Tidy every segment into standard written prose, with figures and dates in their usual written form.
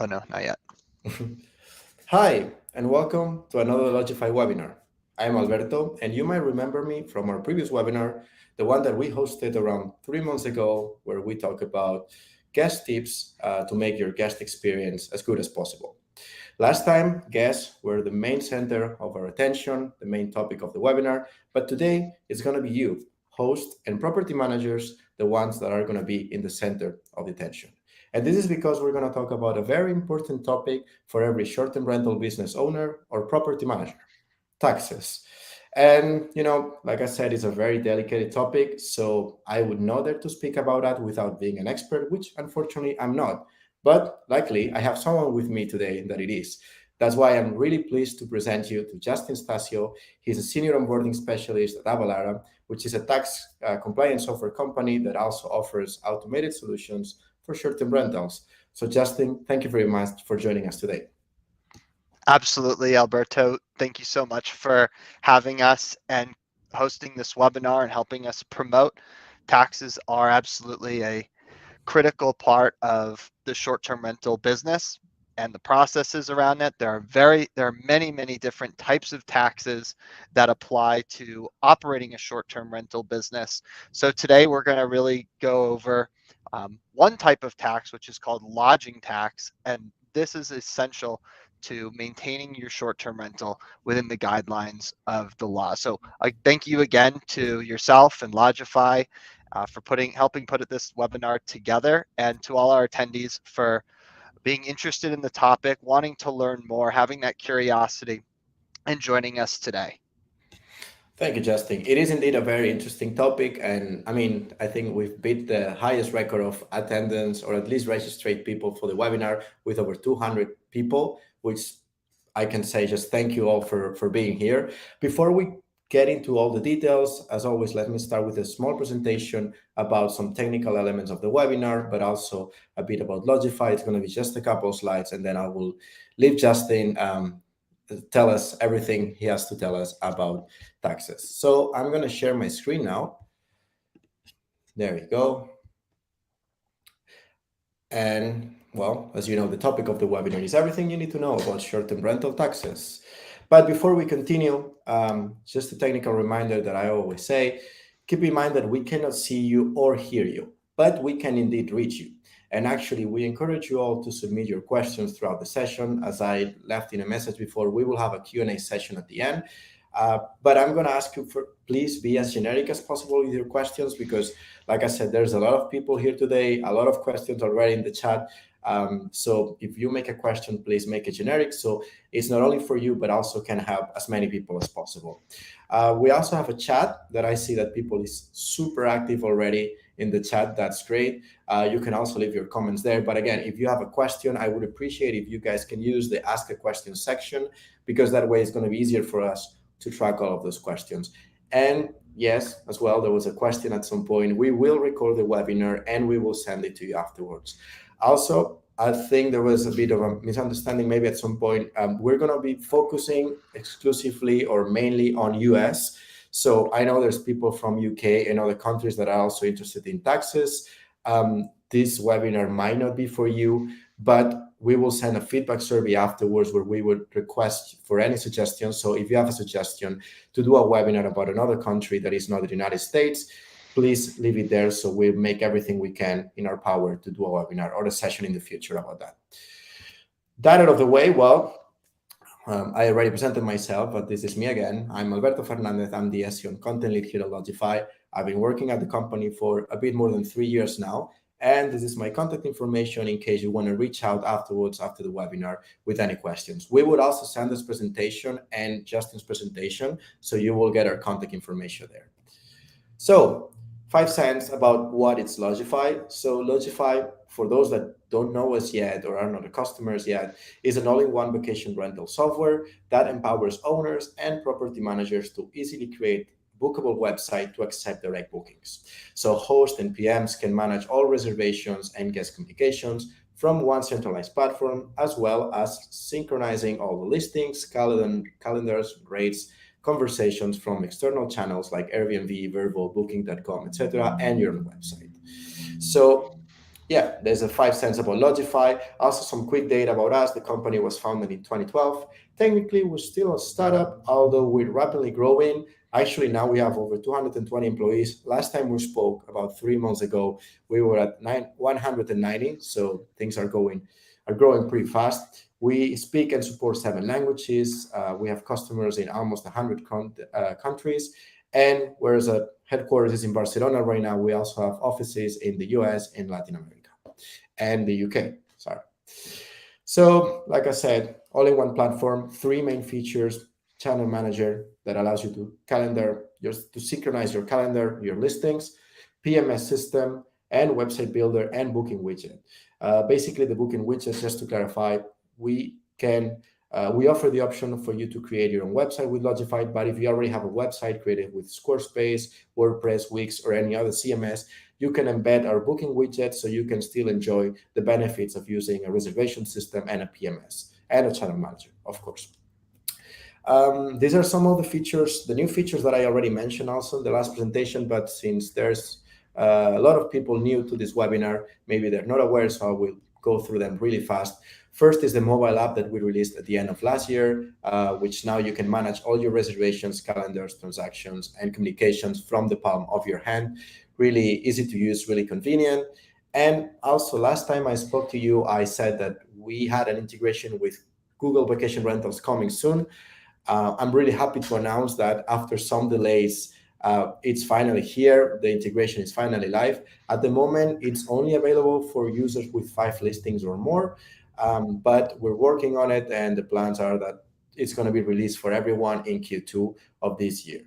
Oh, no, not yet. Hi, and welcome to another Lodgify webinar. I'm Alberto, and you might remember me from our previous webinar, the one that we hosted around 3 months ago, where we talk about guest tips to make your guest experience as good as possible. Last time, guests were the main center of our attention, the main topic of the webinar, but today it's going to be you, host and property managers, the ones that are going to be in the center of the attention. And this is because we're going to talk about a very important topic for every short-term rental business owner or property manager: taxes. And, like I said, it's a very delicate topic. So I would not dare to speak about that without being an expert, which unfortunately I'm not. But luckily, I have someone with me today that it is. That's why I'm really pleased to present you to Justin Stasio. He's a senior onboarding specialist at Avalara, which is a tax compliance software company that also offers automated solutions for short-term rentals. So Justin, thank you very much for joining us today. Absolutely, Alberto. Thank you so much for having us and hosting this webinar and helping us promote. Taxes are absolutely a critical part of the short-term rental business and the processes around it. There are many different types of taxes that apply to operating a short-term rental business. So today we're going to really go over one type of tax, which is called lodging tax, and this is essential to maintaining your short-term rental within the guidelines of the law. So I thank you again to yourself and Lodgify for helping put this webinar together, and to all our attendees for being interested in the topic, wanting to learn more, having that curiosity, and joining us today. Thank you, Justin. It is indeed a very interesting topic. And I think we've beat the highest record of attendance, or at least registered people for the webinar, with over 200 people, which I can say just thank you all for being here. Before we get into all the details, as always, let me start with a small presentation about some technical elements of the webinar, but also a bit about Lodgify. It's going to be just a couple of slides, and then I will leave Justin tell us everything he has to tell us about taxes. So I'm going to share my screen now. There we go. And well, as you know, the topic of the webinar is everything you need to know about short-term rental taxes. But before we continue, just a technical reminder that I always say: keep in mind that we cannot see you or hear you, but we can indeed reach you. And actually, we encourage you all to submit your questions throughout the session. As I left in a message before, we will have a Q&A session at the end. But I'm going to ask you for please be as generic as possible with your questions, because, like I said, there's a lot of people here today, a lot of questions already in the chat. So if you make a question, please make it generic, so it's not only for you, but also can help as many people as possible. We also have a chat that I see that people is super active already in the chat. That's great. You can also leave your comments there. But again, if you have a question, I would appreciate if you guys can use the Ask a Question section, because that way it's going to be easier for us to track all of those questions. And yes, as well, there was a question at some point. We will record the webinar and we will send it to you afterwards. Also, I think there was a bit of a misunderstanding maybe at some point. We're going to be focusing exclusively or mainly on US. So I know there's people from UK and other countries that are also interested in taxes. This webinar might not be for you, but we will send a feedback survey afterwards where we would request for any suggestions. So if you have a suggestion to do a webinar about another country that is not the United States, please leave it there, so we'll make everything we can in our power to do a webinar or a session in the future about that. That out of the way, well, I already presented myself, but this is me again. I'm Alberto Fernandez. I'm the SEO and content lead here at Lodgify. I've been working at the company for a bit more than 3 years now. And this is my contact information in case you want to reach out afterwards after the webinar with any questions. We would also send this presentation and Justin's presentation, so you will get our contact information there. So 5 cents about what it's Lodgify. So Lodgify, for those that don't know us yet or are not customers yet, is an all-in-one vacation rental software that empowers owners and property managers to easily create bookable website to accept direct bookings. So hosts and PMs can manage all reservations and guest communications from one centralized platform, as well as synchronizing all the listings, calendars, rates, conversations from external channels like Airbnb, Vrbo, Booking.com, etc., and your own website. So yeah, there's a 5 cents about Lodgify. Also, some quick data about us. The company was founded in 2012. Technically, we're still a startup, although we're rapidly growing. Actually, now we have over 220 employees. Last time we spoke, about 3 months ago, we were at 190. So things are growing pretty fast. We speak and support 7 languages. We have customers in almost 100 countries. And whereas a headquarters is in Barcelona right now, we also have offices in the US, in Latin America, and the UK. Sorry. So, like I said, all in one platform, 3 main features: channel manager that allows you to calendar, just to synchronize your calendar, your listings, PMS system, and website builder and booking widget. Basically, the booking widget, just to clarify, we can we offer the option for you to create your own website with Lodgify, but if you already have a website created with Squarespace, WordPress, Wix, or any other CMS, you can embed our booking widget so you can still enjoy the benefits of using a reservation system and a PMS and a channel manager, of course. These are some of the features, the new features that I already mentioned also in the last presentation, but since there's a lot of people new to this webinar, maybe they're not aware, so I will go through them really fast. First is the mobile app that we released at the end of last year, which now you can manage all your reservations, calendars, transactions, and communications from the palm of your hand. Really easy to use, really convenient. And also, last time I spoke to you, I said that we had an integration with Google Vacation Rentals coming soon. I'm really happy to announce that after some delays, it's finally here. The integration is finally live. At the moment, it's only available for users with 5 listings or more, but we're working on it, and the plans are that it's going to be released for everyone in Q2 of this year.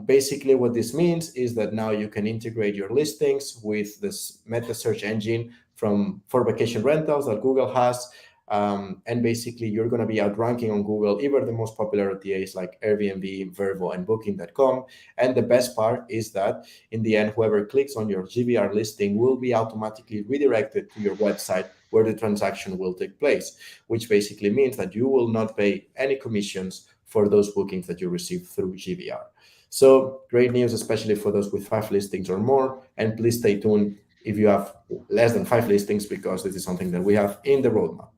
Basically, what this means is that now you can integrate your listings with this meta search engine for vacation rentals that Google has. And basically, you're going to be outranking on Google even the most popular OTAs like Airbnb, Vervo, and Booking.com. And the best part is that in the end, whoever clicks on your GVR listing will be automatically redirected to your website where the transaction will take place, which basically means that you will not pay any commissions for those bookings that you receive through GVR. So great news, especially for those with 5 listings or more. And please stay tuned if you have less than 5 listings, because this is something that we have in the roadmap.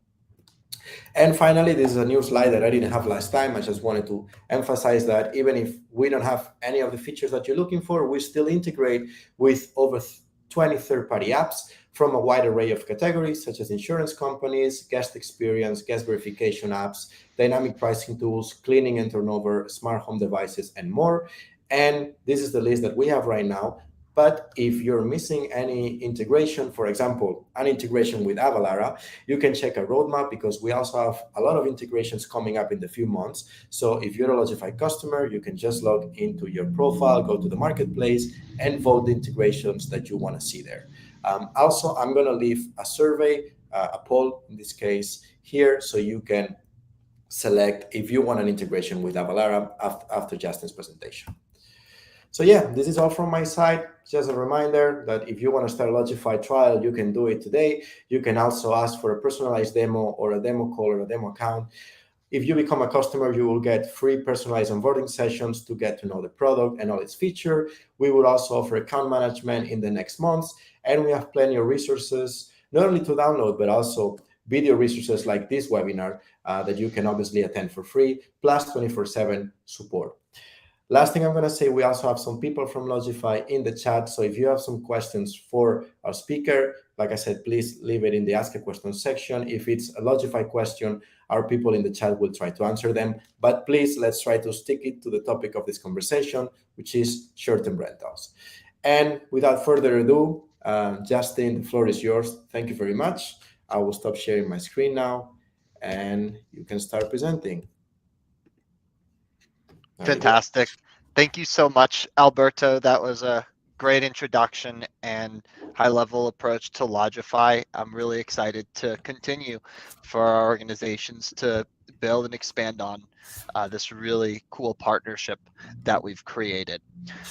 And finally, this is a new slide that I didn't have last time. I just wanted to emphasize that even if we don't have any of the features that you're looking for, we still integrate with over 20 third-party apps from a wide array of categories, such as insurance companies, guest experience, guest verification apps, dynamic pricing tools, cleaning and turnover, smart home devices, and more. And this is the list that we have right now. But if you're missing any integration, for example, an integration with Avalara, you can check a roadmap, because we also have a lot of integrations coming up in the few months. So if you're a Lodgify customer, you can just log into your profile, go to the marketplace, and vote the integrations that you want to see there. Also, I'm going to leave a survey, a poll in this case here, so you can select if you want an integration with Avalara after Justin's presentation. So yeah, this is all from my side. Just a reminder that if you want to start a Lodgify trial, you can do it today. You can also ask for a personalized demo or a demo call or a demo account. If you become a customer, you will get free personalized onboarding sessions to get to know the product and all its features. We will also offer account management in the next months, and we have plenty of resources, not only to download, but also video resources like this webinar that you can obviously attend for free, plus 24/7 support. Last thing I'm going to say, we also have some people from Lodgify in the chat. So if you have some questions for our speaker, like I said, please leave it in the Ask a Question section. If it's a Lodgify question, our people in the chat will try to answer them. But please, let's try to stick it to the topic of this conversation, which is short-term rentals. And without further ado, Justin, the floor is yours. Thank you very much. I will stop sharing my screen now, and you can start presenting. There you go. Fantastic. Thank you so much, Alberto. That was a great introduction and high-level approach to Lodgify. I'm really excited to continue for our organizations to build and expand on this really cool partnership that we've created.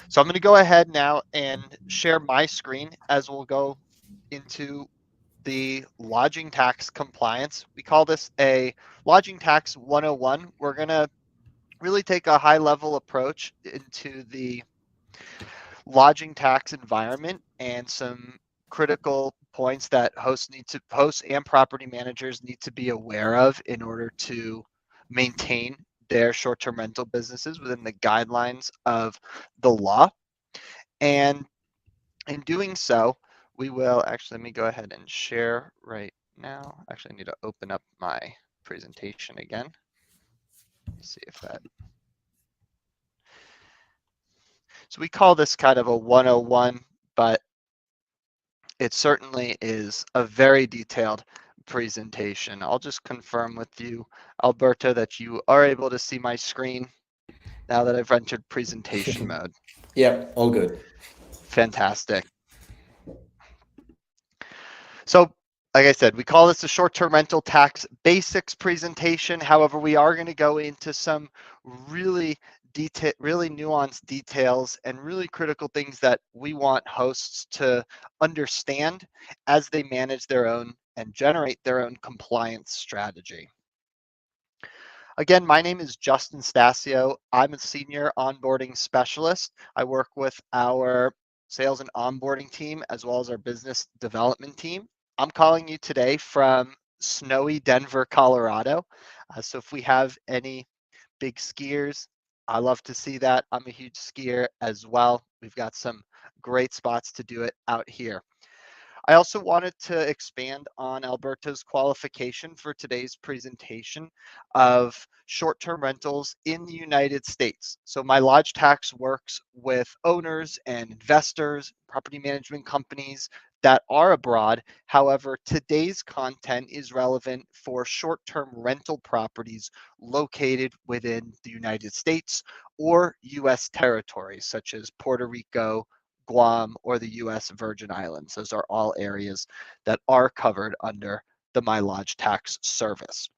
So I'm going to go ahead now and share my screen as we'll go into the lodging tax compliance. We call this a lodging tax 101. We're going to really take a high level approach into the lodging tax environment and some critical points that hosts and property managers need to be aware of in order to maintain their short-term rental businesses within the guidelines of the law. And in doing so, we will actually, let me go ahead and share right now. Actually, I need to open up my presentation again. Let me see if that, so we call this kind of a 101, but it certainly is a very detailed presentation. I'll just confirm with you, Alberto, that you are able to see my screen now that I've entered presentation mode. Yeah, all good. Fantastic. So, like I said, we call this a short-term rental tax basics presentation. However, we are going to go into some really really nuanced details and really critical things that we want hosts to understand as they manage their own and generate their own compliance strategy. Again, my name is Justin Stasio. I'm a senior onboarding specialist. I work with our sales and onboarding team as well as our business development team. I'm calling you today from snowy Denver, Colorado. So if we have any big skiers, I love to see that. I'm a huge skier as well. We've got some great spots to do it out here. I also wanted to expand on Alberto's qualification for today's presentation of short-term rentals in the United States. So my Lodge Tax works with owners and investors, property management companies that are abroad. However, today's content is relevant for short-term rental properties located within the United States or US territories such as Puerto Rico, Guam, or the US Virgin Islands. Those are all areas that are covered under the My Lodge Tax service.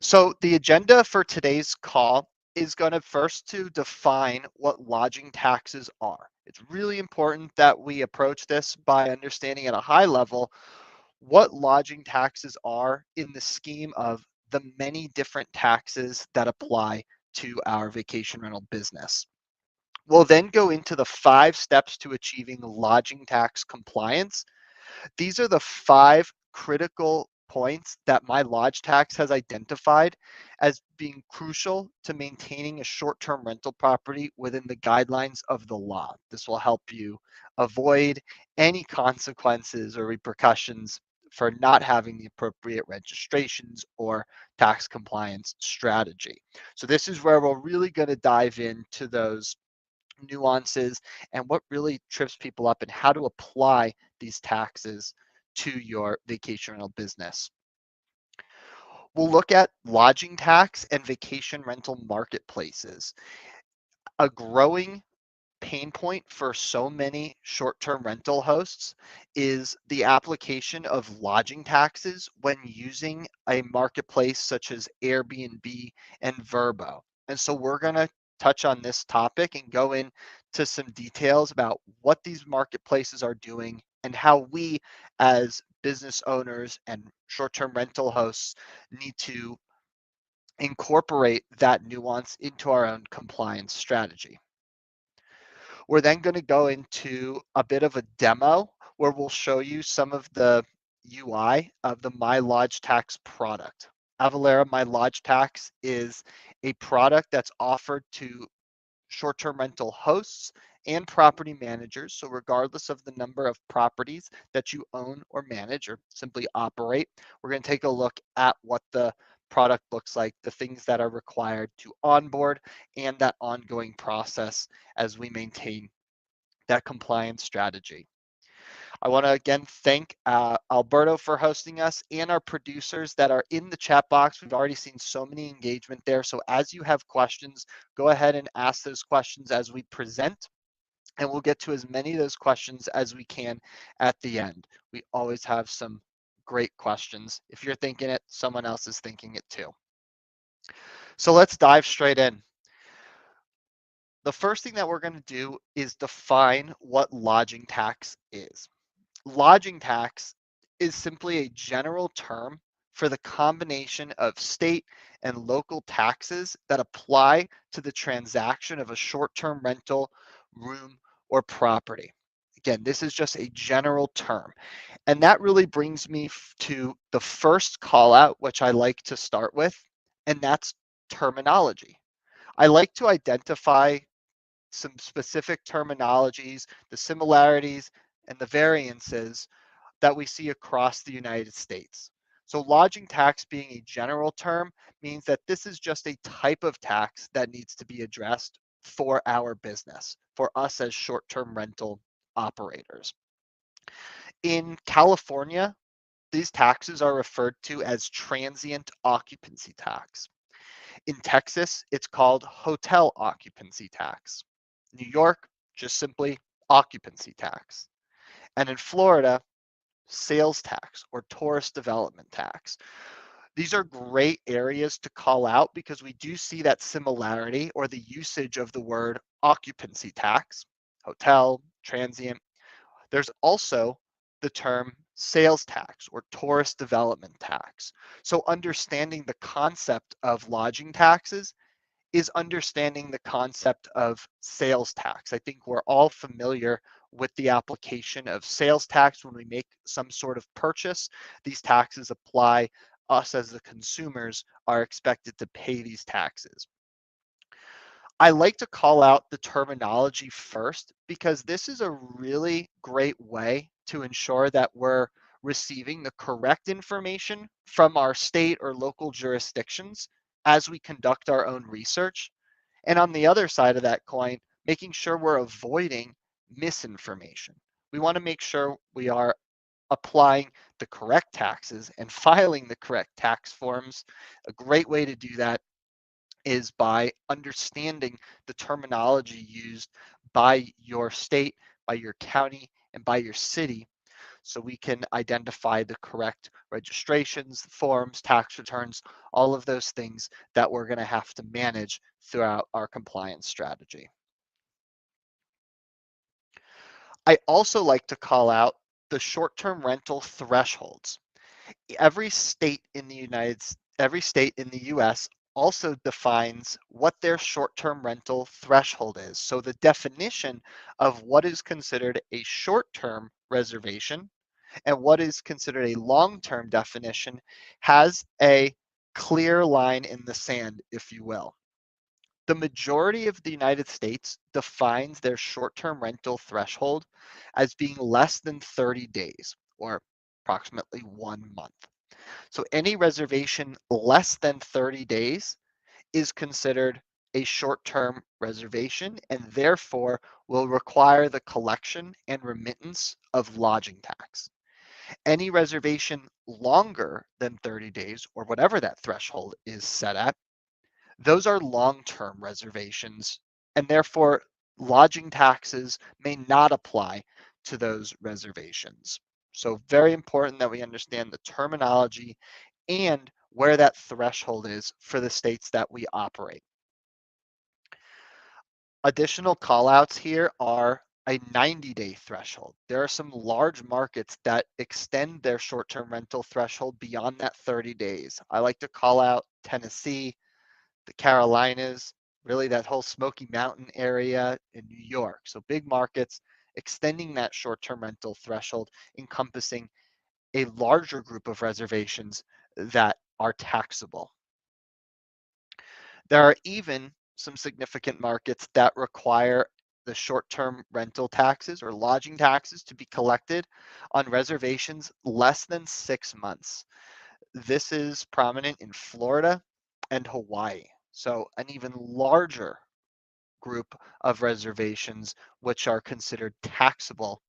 So the agenda for today's call is going to first to define what lodging taxes are. It's really important that we approach this by understanding at a high level what lodging taxes are in the scheme of the many different taxes that apply to our vacation rental business. We'll then go into the 5 steps to achieving lodging tax compliance. These are the 5 critical points that my lodge tax has identified as being crucial to maintaining a short-term rental property within the guidelines of the law. This will help you avoid any consequences or repercussions for not having the appropriate registrations or tax compliance strategy. So this is where we're really going to dive into those nuances and what really trips people up and how to apply these taxes to your vacation rental business. We'll look at lodging tax and vacation rental marketplaces. A growing pain point for so many short-term rental hosts is the application of lodging taxes when using a marketplace such as Airbnb and Vrbo. And so we're going to touch on this topic and go into some details about what these marketplaces are doing and how we as business owners and short-term rental hosts need to incorporate that nuance into our own compliance strategy. We're then going to go into a bit of a demo where we'll show you some of the UI of the My Lodge Tax product. Avalara My Lodge Tax is a product that's offered to short-term rental hosts and property managers. So regardless of the number of properties that you own or manage or simply operate, we're going to take a look at what the product looks like, the things that are required to onboard, and that ongoing process as we maintain that compliance strategy. I want to again thank Alberto for hosting us and our producers that are in the chat box. We've already seen so many engagement there. So as you have questions, go ahead and ask those questions as we present, and we'll get to as many of those questions as we can at the end. We always have some great questions. If you're thinking it, someone else is thinking it too. So let's dive straight in. The first thing that we're going to do is define what lodging tax is. Lodging tax is simply a general term for the combination of state and local taxes that apply to the transaction of a short-term rental, room, or property. Again, this is just a general term. And that really brings me to the first call out, which I like to start with, and that's terminology. I like to identify some specific terminologies, the similarities and the variances that we see across the United States. So lodging tax being a general term means that this is just a type of tax that needs to be addressed for our business, for us as short-term rental operators. In California, these taxes are referred to as transient occupancy tax. In Texas, it's called hotel occupancy tax. New York, just simply occupancy tax. And in Florida, sales tax or tourist development tax. These are great areas to call out because we do see that similarity or the usage of the word occupancy tax, hotel, transient. There's also the term sales tax or tourist development tax. So understanding the concept of lodging taxes is understanding the concept of sales tax. I think we're all familiar with the application of sales tax when we make some sort of purchase. These taxes apply. Us as the consumers are expected to pay these taxes. I like to call out the terminology first because this is a really great way to ensure that we're receiving the correct information from our state or local jurisdictions as we conduct our own research. And on the other side of that coin, making sure we're avoiding misinformation. We want to make sure we are applying the correct taxes and filing the correct tax forms. A great way to do that is by understanding the terminology used by your state, by your county, and by your city so we can identify the correct registrations, forms, tax returns, all of those things that we're going to have to manage throughout our compliance strategy. I also like to call out the short-term rental thresholds. Every state in the US also defines what their short-term rental threshold is. So the definition of what is considered a short-term reservation and what is considered a long-term definition has a clear line in the sand, if you will. The majority of the United States defines their short-term rental threshold as being less than 30 days or approximately 1 month. So any reservation less than 30 days is considered a short-term reservation and therefore will require the collection and remittance of lodging tax. Any reservation longer than 30 days or whatever that threshold is set at, those are long-term reservations and therefore lodging taxes may not apply to those reservations. So very important that we understand the terminology and where that threshold is for the states that we operate. Additional callouts here are a 90-day threshold. There are some large markets that extend their short-term rental threshold beyond that 30 days. I like to call out Tennessee, the Carolinas, really that whole Smoky Mountain area in New York. So big markets extending that short-term rental threshold, encompassing a larger group of reservations that are taxable. There are even some significant markets that require the short-term rental taxes or lodging taxes to be collected on reservations less than 6 months. This is prominent in Florida and Hawaii. So an even larger group of reservations which are considered taxable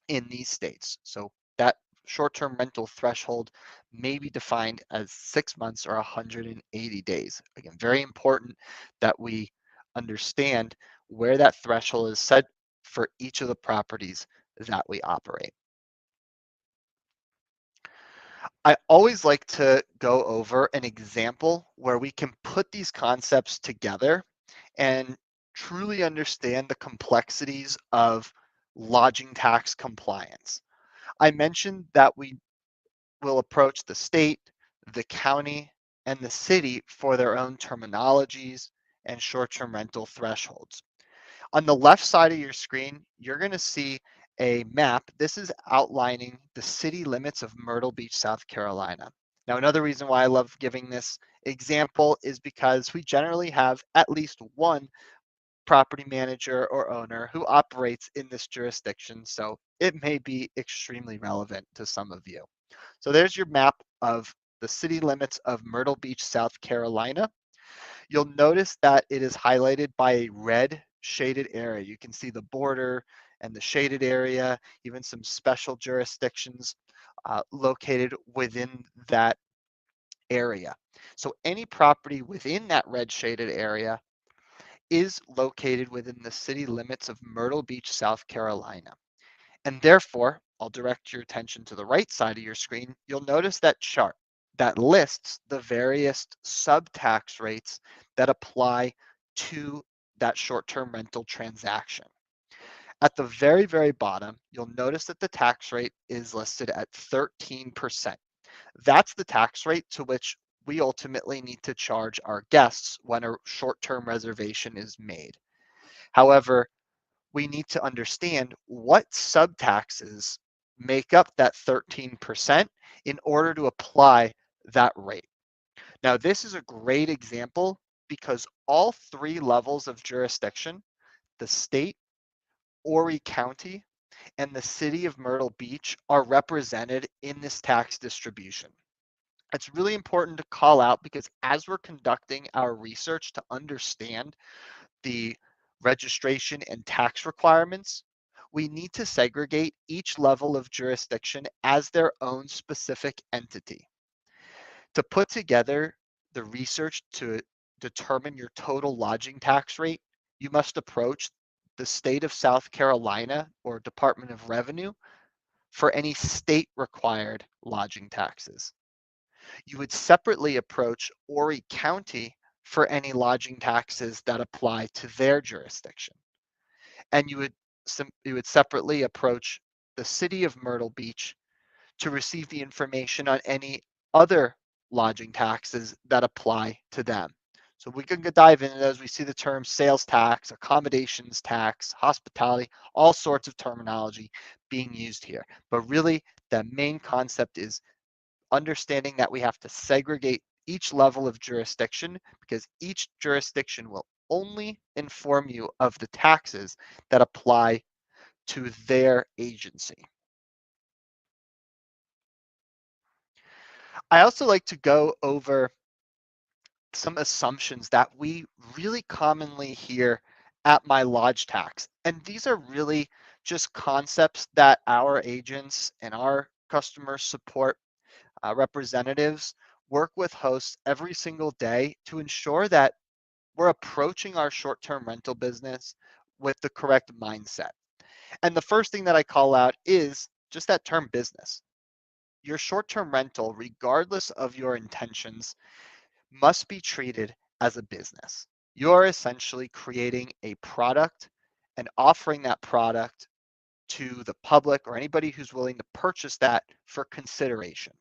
in these states. So that short-term rental threshold may be defined as 6 months or 180 days. Again, very important that we understand where that threshold is set for each of the properties that we operate. I always like to go over an example where we can put these concepts together and truly understand the complexities of lodging tax compliance. I mentioned that we will approach the state, the county, and the city for their own terminologies and short-term rental thresholds. On the left side of your screen, you're going to see a map. This is outlining the city limits of Myrtle Beach, South Carolina. Now, another reason why I love giving this example is because we generally have at least one property manager or owner who operates in this jurisdiction, so it may be extremely relevant to some of you. So there's your map of the city limits of Myrtle Beach, South Carolina. You'll notice that it is highlighted by a red shaded area. You can see the border and the shaded area, even some special jurisdictions located within that area. So any property within that red shaded area is located within the city limits of Myrtle Beach, South Carolina. And therefore, I'll direct your attention to the right side of your screen. You'll notice that chart that lists the various sub-tax rates that apply to that short-term rental transaction. At the very, very bottom, you'll notice that the tax rate is listed at 13%. That's the tax rate to which we ultimately need to charge our guests when a short-term reservation is made. However, we need to understand what subtaxes make up that 13% in order to apply that rate. Now, this is a great example because all three levels of jurisdiction, the state, Horry County, and the city of Myrtle Beach, are represented in this tax distribution. It's really important to call out because as we're conducting our research to understand the registration and tax requirements, we need to segregate each level of jurisdiction as their own specific entity. To put together the research to determine your total lodging tax rate, you must approach the state of South Carolina or Department of Revenue for any state required lodging taxes. You would separately approach Horry County for any lodging taxes that apply to their jurisdiction. And you would separately approach the city of Myrtle Beach to receive the information on any other lodging taxes that apply to them. So we can dive into those. We see the terms sales tax, accommodations tax, hospitality, all sorts of terminology being used here. But really, the main concept is understanding that we have to segregate each level of jurisdiction because each jurisdiction will only inform you of the taxes that apply to their agency. I also like to go over some assumptions that we really commonly hear at My Lodge Tax. And these are really just concepts that our agents and our customer support representatives work with hosts every single day to ensure that we're approaching our short-term rental business with the correct mindset. And the first thing that I call out is just that term business. Your short-term rental, regardless of your intentions, must be treated as a business. You're essentially creating a product and offering that product to the public or anybody who's willing to purchase that for consideration.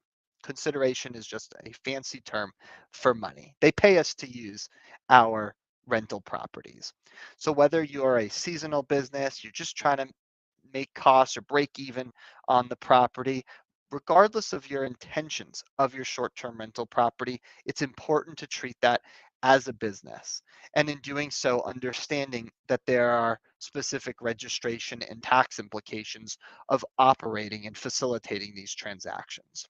Consideration is just a fancy term for money. They pay us to use our rental properties. So whether you're a seasonal business, you're just trying to make costs or break even on the property, regardless of your intentions of your short-term rental property, it's important to treat that as a business. And in doing so, understanding that there are specific registration and tax implications of operating and facilitating these transactions.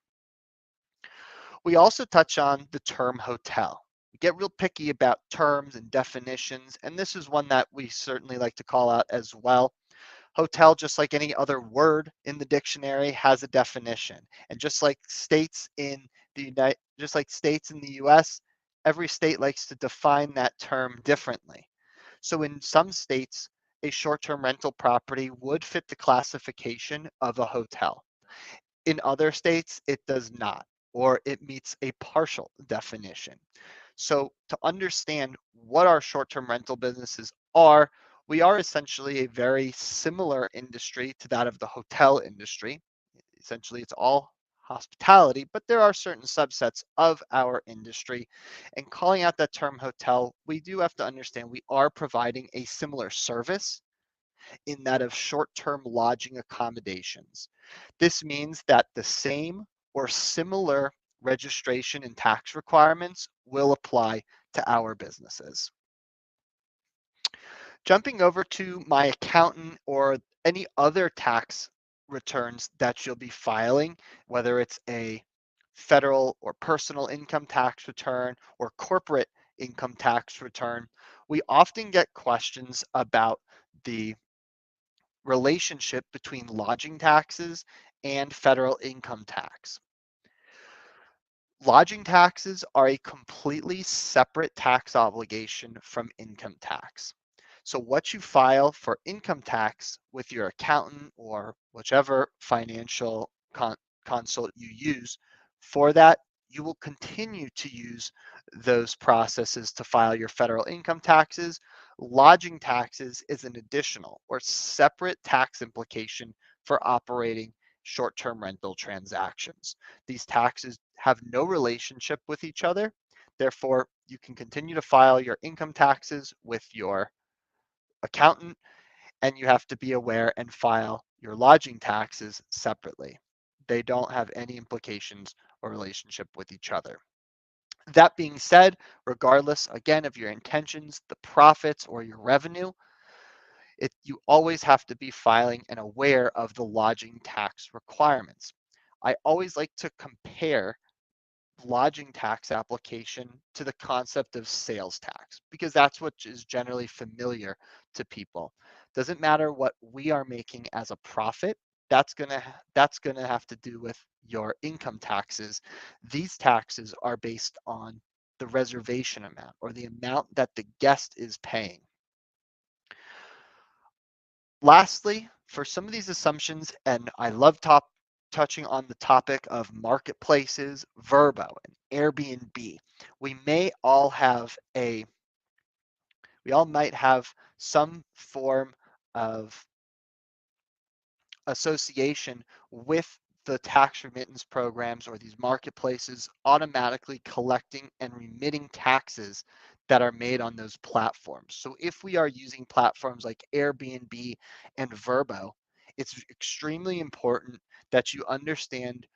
We also touch on the term hotel. We get real picky about terms and definitions, and this is one that we certainly like to call out as well. Hotel, just like any other word in the dictionary, has a definition. And just like states in the US, every state likes to define that term differently. So in some states, a short-term rental property would fit the classification of a hotel. In other states, it does not, or it meets a partial definition. So to understand what our short-term rental businesses are, we are essentially a very similar industry to that of the hotel industry. Essentially, it's all hospitality, but there are certain subsets of our industry. And calling out that term hotel, we do have to understand we are providing a similar service in that of short-term lodging accommodations. This means that the same or similar registration and tax requirements will apply to our businesses. Jumping over to my accountant or any other tax returns that you'll be filing, whether it's a federal or personal income tax return or corporate income tax return, we often get questions about the relationship between lodging taxes and federal income tax. Lodging taxes are a completely separate tax obligation from income tax. So what you file for income tax with your accountant or whichever financial consult you use for that, you will continue to use those processes to file your federal income taxes. Lodging taxes is an additional or separate tax implication for operating short-term rental transactions. These taxes have no relationship with each other. Therefore, you can continue to file your income taxes with your accountant, and you have to be aware and file your lodging taxes separately. They don't have any implications or relationship with each other. That being said, regardless again of your intentions, the profits or your revenue, you always have to be filing and aware of the lodging tax requirements. I always like to compare lodging tax application to the concept of sales tax because that's what is generally familiar to people. Doesn't matter what we are making as a profit, that's gonna have to do with your income taxes. These taxes are based on the reservation amount or the amount that the guest is paying. Lastly, for some of these assumptions, and I love touching on the topic of marketplaces, Verbo, and Airbnb, we may all have a we all might have some form of association with the tax remittance programs or these marketplaces automatically collecting and remitting taxes that are made on those platforms. So if we are using platforms like Airbnb and Verbo, it's extremely important that you understand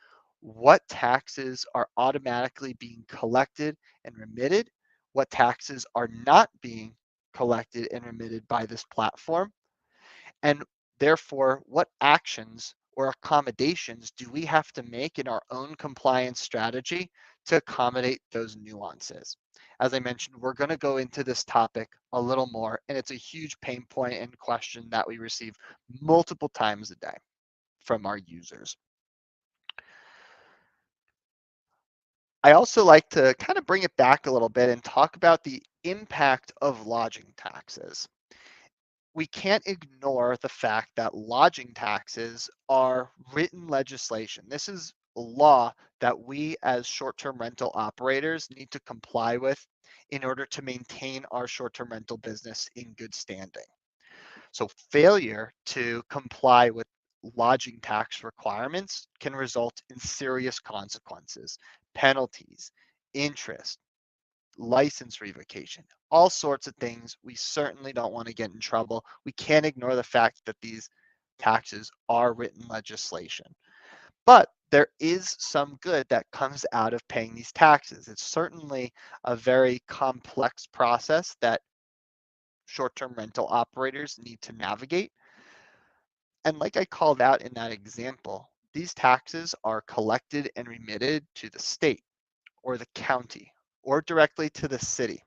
what taxes are automatically being collected and remitted, what taxes are not being collected and remitted by this platform, and therefore, what actions or accommodations do we have to make in our own compliance strategy to accommodate those nuances? As I mentioned, we're going to go into this topic a little more, and it's a huge pain point and question that we receive multiple times a day from our users. I also like to kind of bring it back a little bit and talk about the impact of lodging taxes. We can't ignore the fact that lodging taxes are written legislation. This is a law that we as short-term rental operators need to comply with in order to maintain our short-term rental business in good standing. So failure to comply with lodging tax requirements can result in serious consequences, penalties, interest, license revocation, all sorts of things. We certainly don't want to get in trouble. We can't ignore the fact that these taxes are written legislation. But there is some good that comes out of paying these taxes. It's certainly a very complex process that short-term rental operators need to navigate. And like I called out in that example, these taxes are collected and remitted to the state or the county or directly to the city.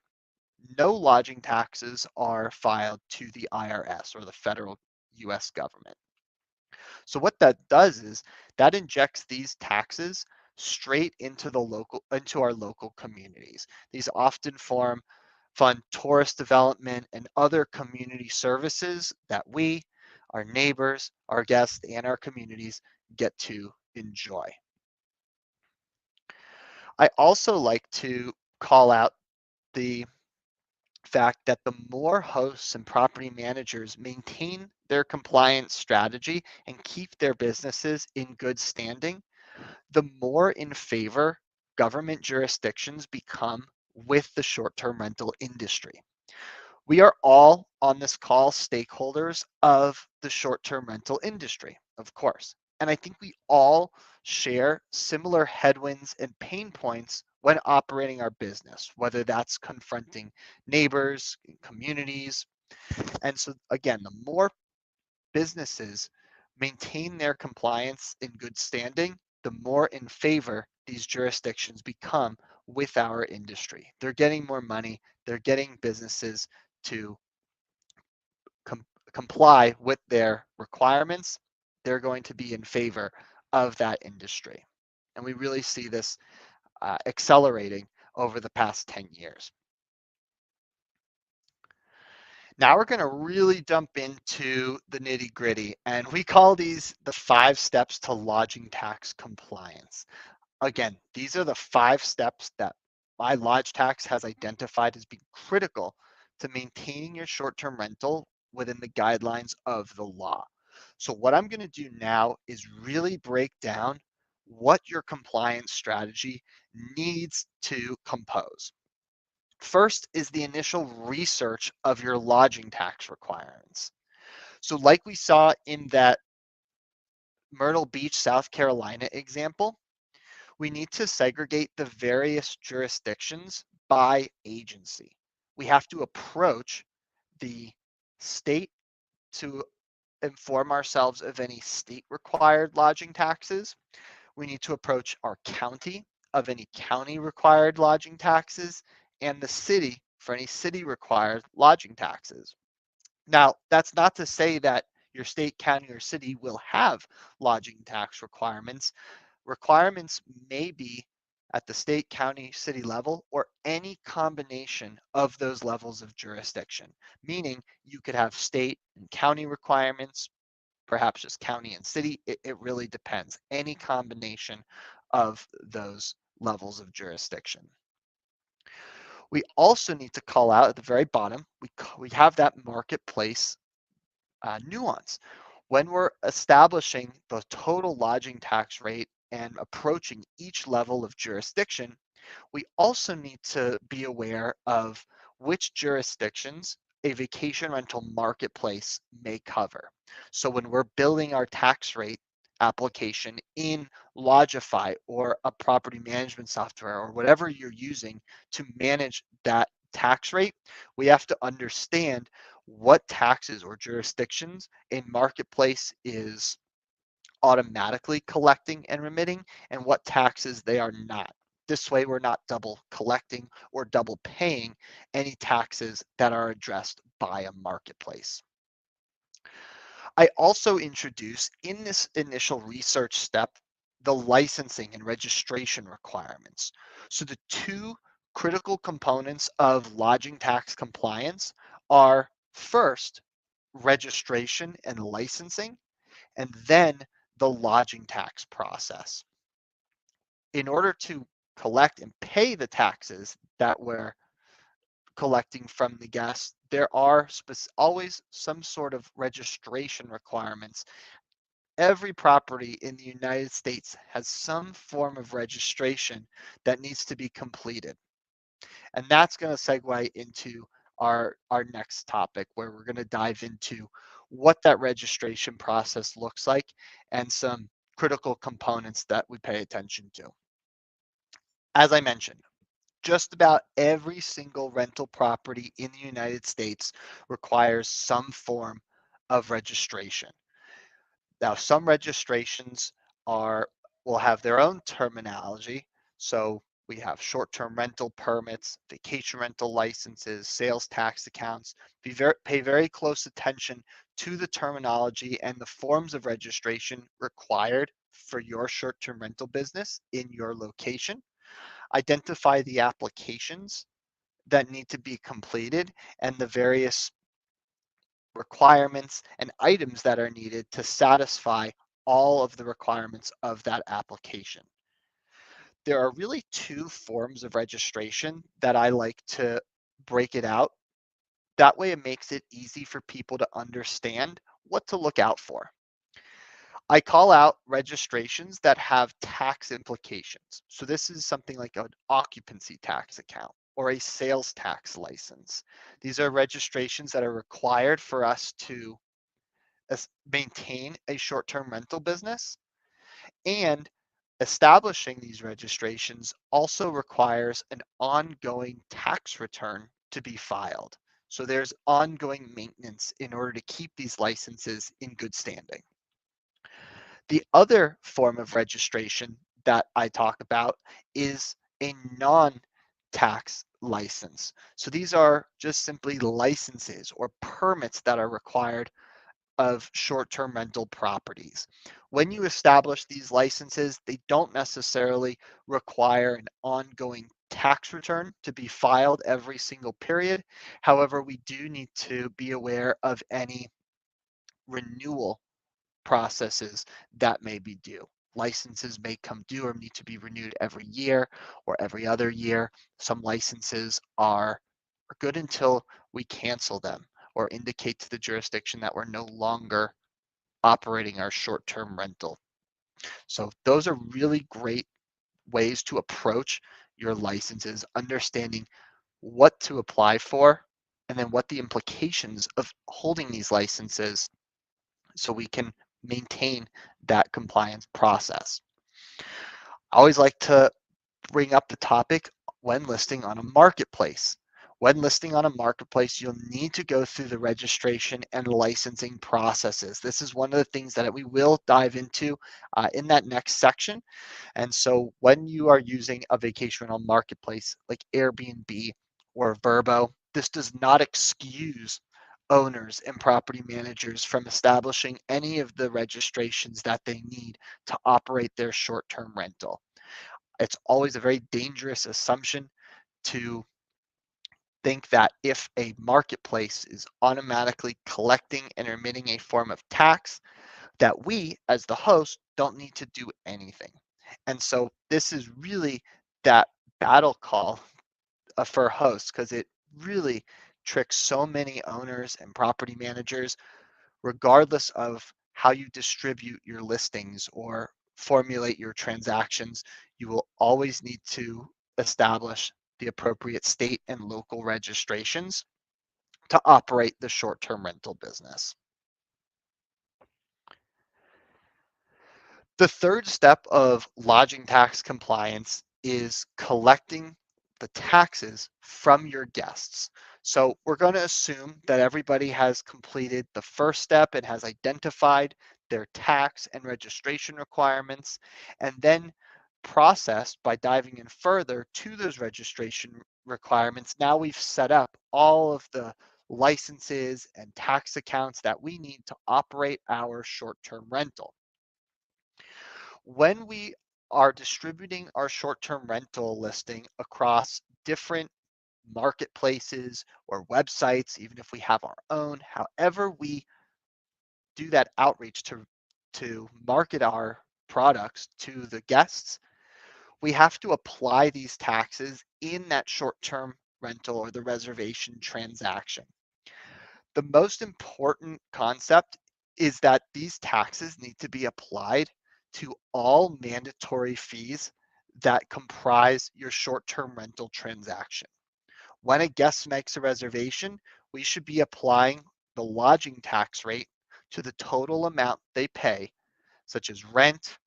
No lodging taxes are filed to the IRS or the federal US government. So what that does is that injects these taxes straight into our local communities. These often fund tourist development and other community services that we, our neighbors, our guests, and our communities get to enjoy. I also like to call out the fact that the more hosts and property managers maintain their compliance strategy and keep their businesses in good standing, the more in favor government jurisdictions become with the short-term rental industry. We are all on this call stakeholders of the short-term rental industry, of course. And I think we all share similar headwinds and pain points when operating our business, whether that's confronting neighbors, communities. And so, again, the more businesses maintain their compliance in good standing, the more in favor these jurisdictions become with our industry. They're getting more money, they're getting businesses to com- comply with their requirements, they're going to be in favor of that industry. And we really see this accelerating over the past 10 years. Now we're going to really jump into the nitty gritty, and we call these the 5 steps to lodging tax compliance. Again, these are the 5 steps that my Lodge Tax has identified as being critical to maintaining your short-term rental within the guidelines of the law. So what I'm going to do now is really break down what your compliance strategy needs to compose. First is the initial research of your lodging tax requirements. So like we saw in that Myrtle Beach, South Carolina example, we need to segregate the various jurisdictions by agency. We have to approach the state to inform ourselves of any state required lodging taxes. We need to approach our county of any county required lodging taxes and the city for any city required lodging taxes. Now, that's not to say that your state, county, or city will have lodging tax requirements. Requirements may be at the state, county, city level, or any combination of those levels of jurisdiction, meaning you could have state and county requirements, perhaps just county and city. It really depends. Any combination of those levels of jurisdiction. We also need to call out at the very bottom, we have that marketplace nuance. When we're establishing the total lodging tax rate and approaching each level of jurisdiction, we also need to be aware of which jurisdictions a vacation rental marketplace may cover. So when we're building our tax rate application in Lodgify or a property management software or whatever you're using to manage that tax rate, we have to understand what taxes or jurisdictions a marketplace is automatically collecting and remitting and what taxes they are not. This way, we're not double collecting or double paying any taxes that are addressed by a marketplace. I also introduce in this initial research step the licensing and registration requirements. So the two critical components of lodging tax compliance are first, registration and licensing, and then the lodging tax process. In order to collect and pay the taxes that we're collecting from the guests, there are always some sort of registration requirements. Every property in the United States has some form of registration that needs to be completed. And that's going to segue into our next topic, where we're going to dive into what that registration process looks like and some critical components that we pay attention to. As I mentioned, just about every single rental property in the United States requires some form of registration. Now, some registrations are will have their own terminology. So we have short-term rental permits, vacation rental licenses, sales tax accounts. Pay very close attention to the terminology and the forms of registration required for your short-term rental business in your location. Identify the applications that need to be completed and the various requirements and items that are needed to satisfy all of the requirements of that application. There are really two forms of registration that I like to break it out. That way it makes it easy for people to understand what to look out for. I call out registrations that have tax implications. So this is something like an occupancy tax account. or a sales tax license. These are registrations that are required for us to maintain a short-term rental business, and establishing these registrations also requires an ongoing tax return to be filed. So there's ongoing maintenance in order to keep these licenses in good standing. The other form of registration that I talk about is a non-tax license. So these are just simply licenses or permits that are required of short-term rental properties. When you establish these licenses, they don't necessarily require an ongoing tax return to be filed every single period. However, we do need to be aware of any renewal processes that may be due. Licenses may come due or need to be renewed every year or every other year. Some licenses are good until we cancel them or indicate to the jurisdiction that we're no longer operating our short-term rental. So those are really great ways to approach your licenses, understanding what to apply for and then what the implications of holding these licenses so we can maintain that compliance process. I always like to bring up the topic when listing on a marketplace. When listing on a marketplace, you'll need to go through the registration and licensing processes. This is one of the things that we will dive into in that next section. And so when you are using a vacation rental marketplace like Airbnb or Vrbo, this does not excuse owners and property managers from establishing any of the registrations that they need to operate their short-term rental. It's always a very dangerous assumption to think that if a marketplace is automatically collecting and remitting a form of tax, that we, as the host, don't need to do anything. And so this is really that battle call for hosts because it really tricks so many owners and property managers, regardless of how you distribute your listings or formulate your transactions. You will always need to establish the appropriate state and local registrations to operate the short-term rental business. The third step of lodging tax compliance is collecting the taxes from your guests. So we're going to assume that everybody has completed the first step and has identified their tax and registration requirements, and then processed by diving in further to those registration requirements. Now we've set up all of the licenses and tax accounts that we need to operate our short-term rental. When we are distributing our short-term rental listing across different marketplaces or websites, even if we have our own, however we do that outreach to market our products to the guests, we have to apply these taxes in that short-term rental or the reservation transaction. The most important concept is that these taxes need to be applied to all mandatory fees that comprise your short-term rental transaction. When a guest makes a reservation, we should be applying the lodging tax rate to the total amount they pay, such as rent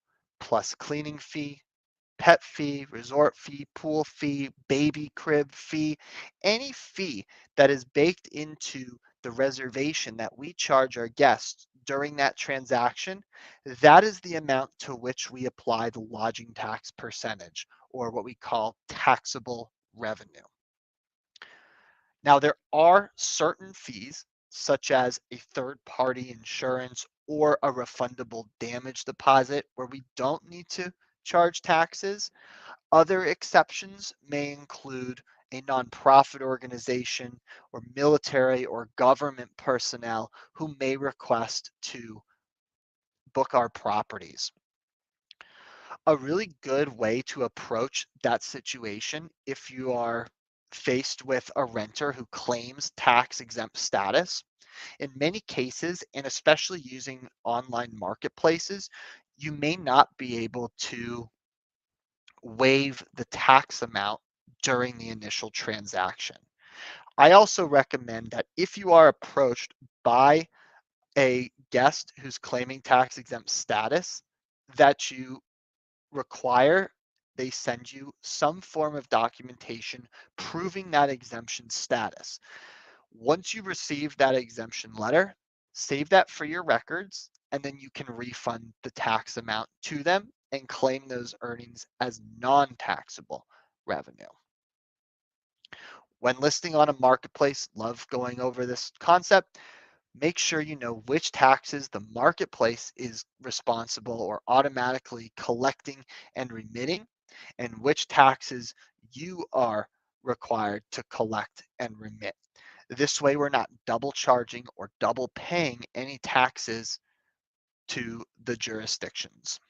plus cleaning fee, pet fee, resort fee, pool fee, baby crib fee, any fee that is baked into the reservation that we charge our guests during that transaction, that is the amount to which we apply the lodging tax percentage, or what we call taxable revenue. Now, there are certain fees, such as a third-party insurance or a refundable damage deposit, where we don't need to charge taxes. Other exceptions may include a nonprofit organization or military or government personnel who may request to book our properties. A really good way to approach that situation, if you are faced with a renter who claims tax exempt status, in many cases, and especially using online marketplaces, you may not be able to waive the tax amount during the initial transaction. I also recommend that if you are approached by a guest who's claiming tax exempt status, that you require they send you some form of documentation proving that exemption status. Once you receive that exemption letter, save that for your records, and then you can refund the tax amount to them and claim those earnings as non-taxable revenue. When listing on a marketplace, love going over this concept, make sure you know which taxes the marketplace is responsible or automatically collecting and remitting, and which taxes you are required to collect and remit. This way, we're not double charging or double paying any taxes to the jurisdictions.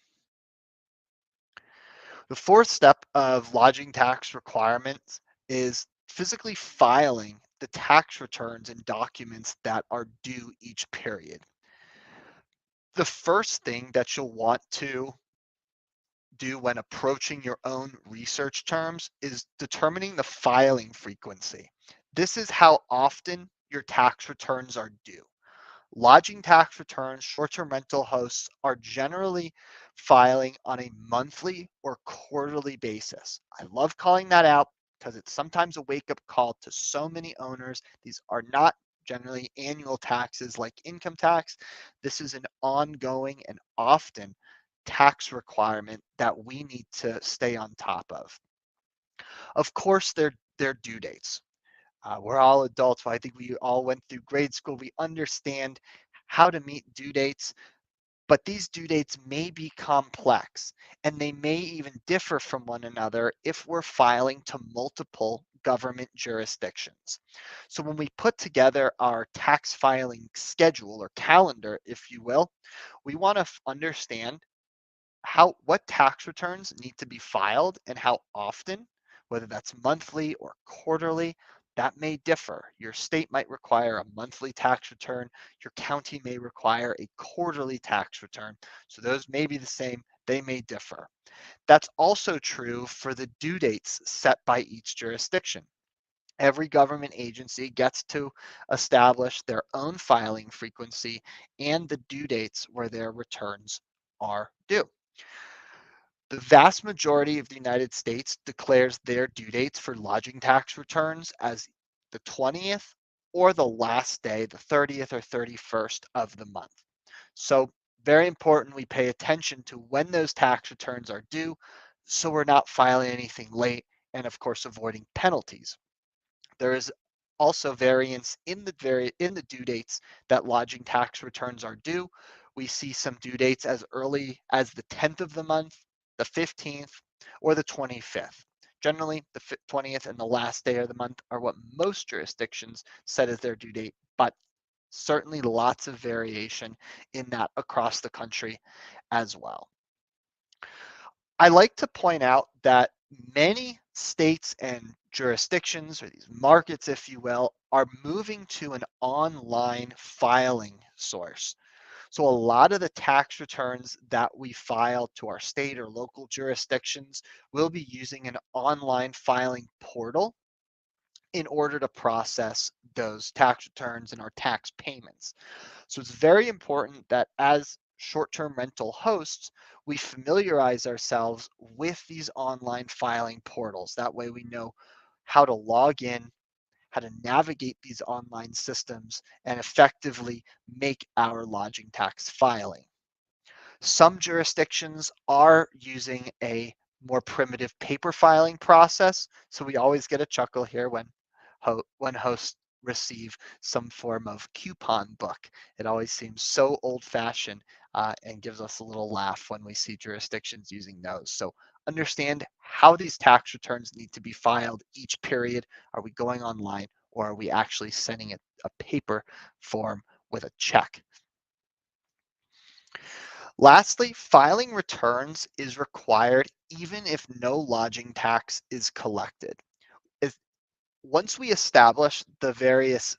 The fourth step of lodging tax requirements is physically filing the tax returns and documents that are due each period. The first thing that you'll want to do when approaching your own research terms is determining the filing frequency. This is how often your tax returns are due. Lodging tax returns, short-term rental hosts are generally filing on a monthly or quarterly basis. I love calling that out because it's sometimes a wake-up call to so many owners. These are not generally annual taxes like income tax. This is an ongoing and often tax requirement that we need to stay on top of. Of course, their due dates. We're all adults. I think we all went through grade school. We understand how to meet due dates, but these due dates may be complex and they may even differ from one another if we're filing to multiple government jurisdictions. So when we put together our tax filing schedule or calendar, if you will, we want to understand what tax returns need to be filed and how often, whether that's monthly or quarterly, that may differ. Your state might require a monthly tax return. Your county may require a quarterly tax return. So those may be the same, they may differ. That's also true for the due dates set by each jurisdiction. Every government agency gets to establish their own filing frequency and the due dates where their returns are due. The vast majority of the United States declares their due dates for lodging tax returns as the 20th or the last day, the 30th or 31st of the month. So very important we pay attention to when those tax returns are due so we're not filing anything late and of course avoiding penalties. There is also variance in the due dates that lodging tax returns are due. We see some due dates as early as the 10th of the month, the 15th, or the 25th. Generally, the 20th and the last day of the month are what most jurisdictions set as their due date, but certainly lots of variation in that across the country as well. I like to point out that many states and jurisdictions, or these markets, if you will, are moving to an online filing source. So a lot of the tax returns that we file to our state or local jurisdictions will be using an online filing portal in order to process those tax returns and our tax payments. So it's very important that as short-term rental hosts, we familiarize ourselves with these online filing portals. That way we know how to log in, how to navigate these online systems, and effectively make our lodging tax filing. Some jurisdictions are using a more primitive paper filing process, so we always get a chuckle here when hosts receive some form of coupon book. It always seems so old-fashioned and gives us a little laugh when we see jurisdictions using those. So understand how these tax returns need to be filed each period. Are we going online or are we actually sending a paper form with a check? Lastly, filing returns is required even if no lodging tax is collected. If, once we establish the various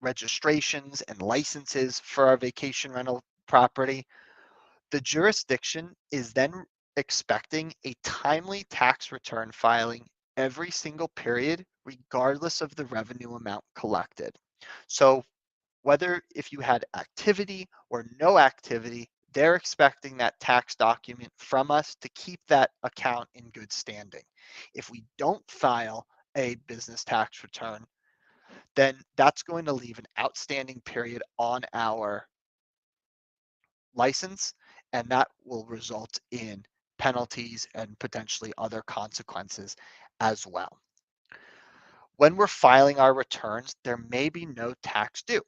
registrations and licenses for our vacation rental property, the jurisdiction is then expecting a timely tax return filing every single period, regardless of the revenue amount collected. So whether if you had activity or no activity, they're expecting that tax document from us to keep that account in good standing. If we don't file a business tax return, then that's going to leave an outstanding period on our license, and that will result in penalties and potentially other consequences as well. When we're filing our returns, there may be no tax due.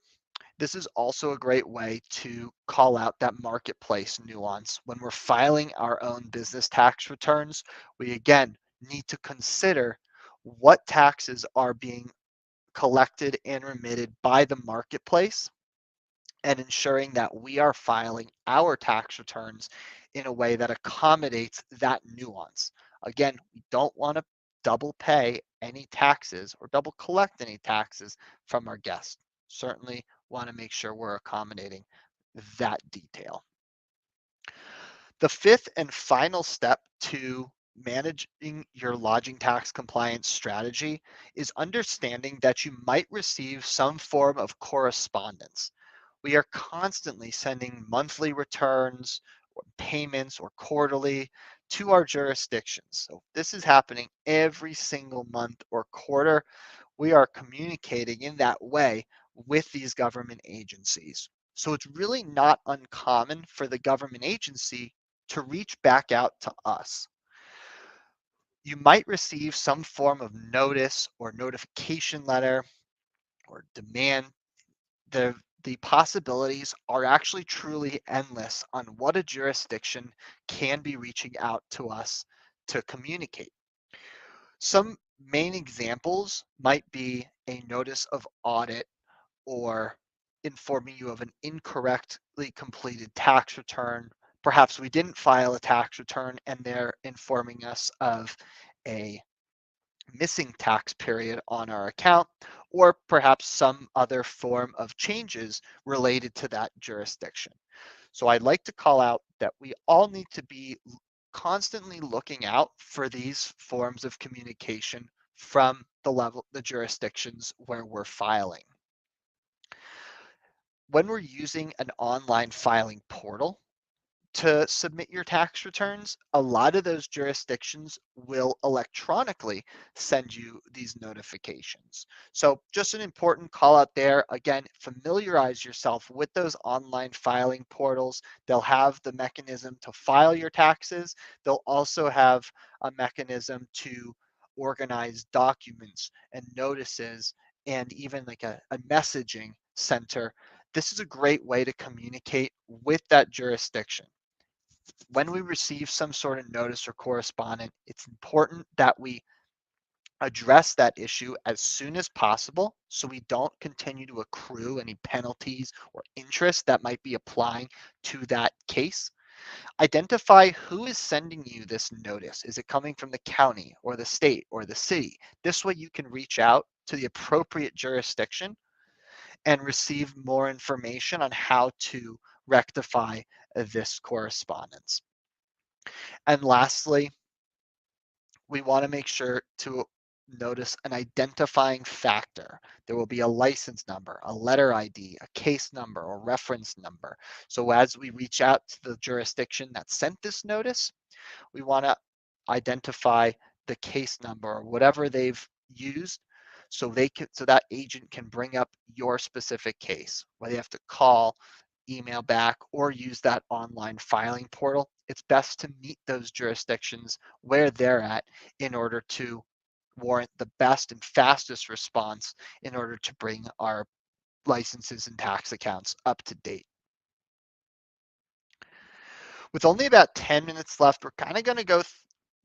This is also a great way to call out that marketplace nuance. When we're filing our own business tax returns, we again need to consider what taxes are being collected and remitted by the marketplace and ensuring that we are filing our tax returns in a way that accommodates that nuance. Again, we don't want to double pay any taxes or double collect any taxes from our guests. Certainly want to make sure we're accommodating that detail. The fifth and final step to managing your lodging tax compliance strategy is understanding that you might receive some form of correspondence. We are constantly sending monthly returns or payments or quarterly to our jurisdictions. So this is happening every single month or quarter. We are communicating in that way with these government agencies. So it's really not uncommon for the government agency to reach back out to us. You might receive some form of notice or notification letter or demand. The possibilities are actually truly endless on what a jurisdiction can be reaching out to us to communicate. Some main examples might be a notice of audit or informing you of an incorrectly completed tax return. Perhaps we didn't file a tax return and they're informing us of a missing tax period on our account, or perhaps some other form of changes related to that jurisdiction. So I'd like to call out that we all need to be constantly looking out for these forms of communication from the jurisdictions where we're filing. When we're using an online filing portal, to submit your tax returns, a lot of those jurisdictions will electronically send you these notifications. So just an important call out there. Again, familiarize yourself with those online filing portals. They'll have the mechanism to file your taxes. They'll also have a mechanism to organize documents and notices and even like a messaging center. This is a great way to communicate with that jurisdiction. When we receive some sort of notice or correspondence, it's important that we address that issue as soon as possible so we don't continue to accrue any penalties or interest that might be applying to that case. Identify who is sending you this notice. Is it coming from the county or the state or the city? This way you can reach out to the appropriate jurisdiction and receive more information on how to rectify this correspondence. And lastly, we want to make sure to notice an identifying factor. There will be a license number, a letter ID, a case number, or reference number. So as we reach out to the jurisdiction that sent this notice, we want to identify the case number or whatever they've used so that agent can bring up your specific case, whether you have to call, email back, or use that online filing portal. It's best to meet those jurisdictions where they're at in order to warrant the best and fastest response in order to bring our licenses and tax accounts up to date. With only about 10 minutes left, we're kind of going to go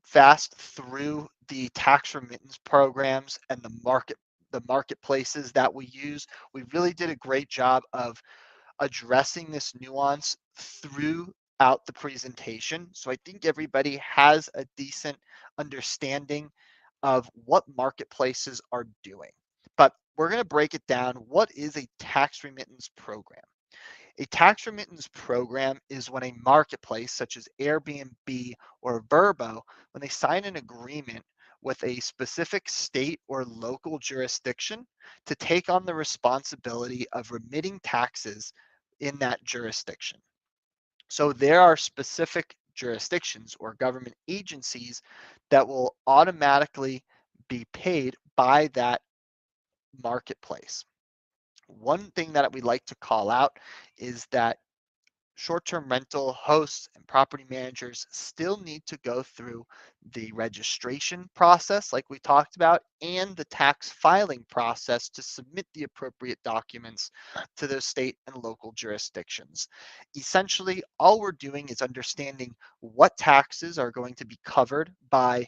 fast through the tax remittance programs and the marketplaces that we use. We really did a great job of addressing this nuance throughout the presentation. So I think everybody has a decent understanding of what marketplaces are doing. But we're going to break it down. What is a tax remittance program? A tax remittance program is when a marketplace such as Airbnb or Vrbo, when they sign an agreement with a specific state or local jurisdiction to take on the responsibility of remitting taxes in that jurisdiction. So there are specific jurisdictions or government agencies that will automatically be paid by that marketplace. One thing that we like to call out is that short-term rental hosts and property managers still need to go through the registration process like we talked about and the tax filing process to submit the appropriate documents to those state and local jurisdictions. Essentially, all we're doing is understanding what taxes are going to be covered by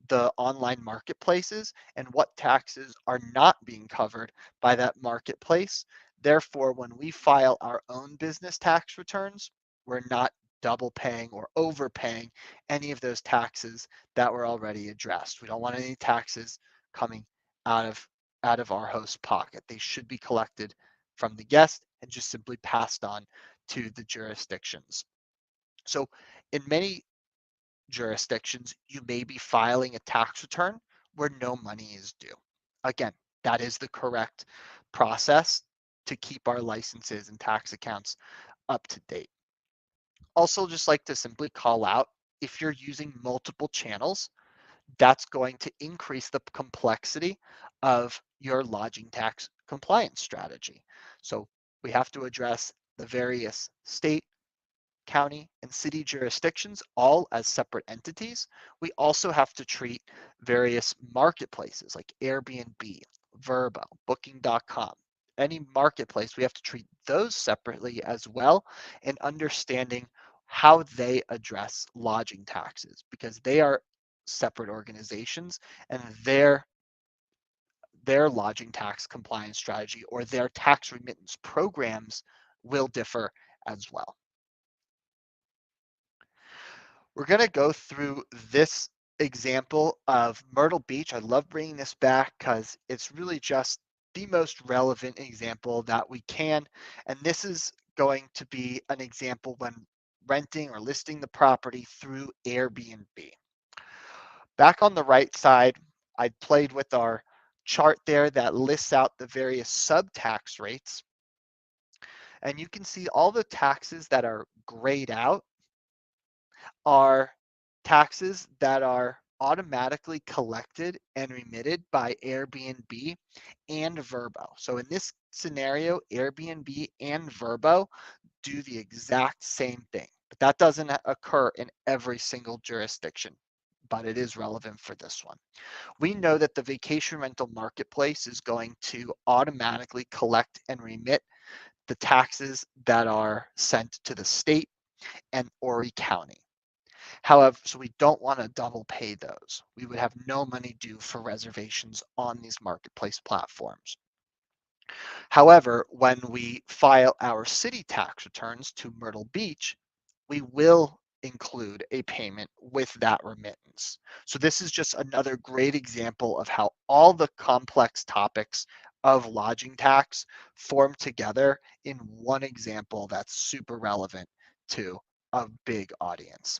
the online marketplaces and what taxes are not being covered by that marketplace. Therefore, when we file our own business tax returns, we're not double paying or overpaying any of those taxes that were already addressed. We don't want any taxes coming out of our host pocket. They should be collected from the guest and just simply passed on to the jurisdictions. So in many jurisdictions, you may be filing a tax return where no money is due. Again, that is the correct process to keep our licenses and tax accounts up to date. Also, just like to simply call out, if you're using multiple channels, that's going to increase the complexity of your lodging tax compliance strategy. So we have to address the various state, county, and city jurisdictions all as separate entities. We also have to treat various marketplaces like Airbnb, Vrbo, Booking.com. Any marketplace, we have to treat those separately as well in understanding how they address lodging taxes because they are separate organizations and their lodging tax compliance strategy or their tax remittance programs will differ as well. We're going to go through this example of Myrtle Beach. I love bringing this back because it's really just the most relevant example that we can. And this is going to be an example when renting or listing the property through Airbnb. Back on the right side, I played with our chart there that lists out the various sub-tax rates. And you can see all the taxes that are grayed out are taxes that are automatically collected and remitted by Airbnb and Vrbo. So in this scenario, Airbnb and Vrbo do the exact same thing, but that doesn't occur in every single jurisdiction, but it is relevant for this one. We know that the vacation rental marketplace is going to automatically collect and remit the taxes that are sent to the state and Horry County. However, so we don't want to double pay those. We would have no money due for reservations on these marketplace platforms. However, when we file our city tax returns to Myrtle Beach, we will include a payment with that remittance. So this is just another great example of how all the complex topics of lodging tax form together in one example that's super relevant to a big audience.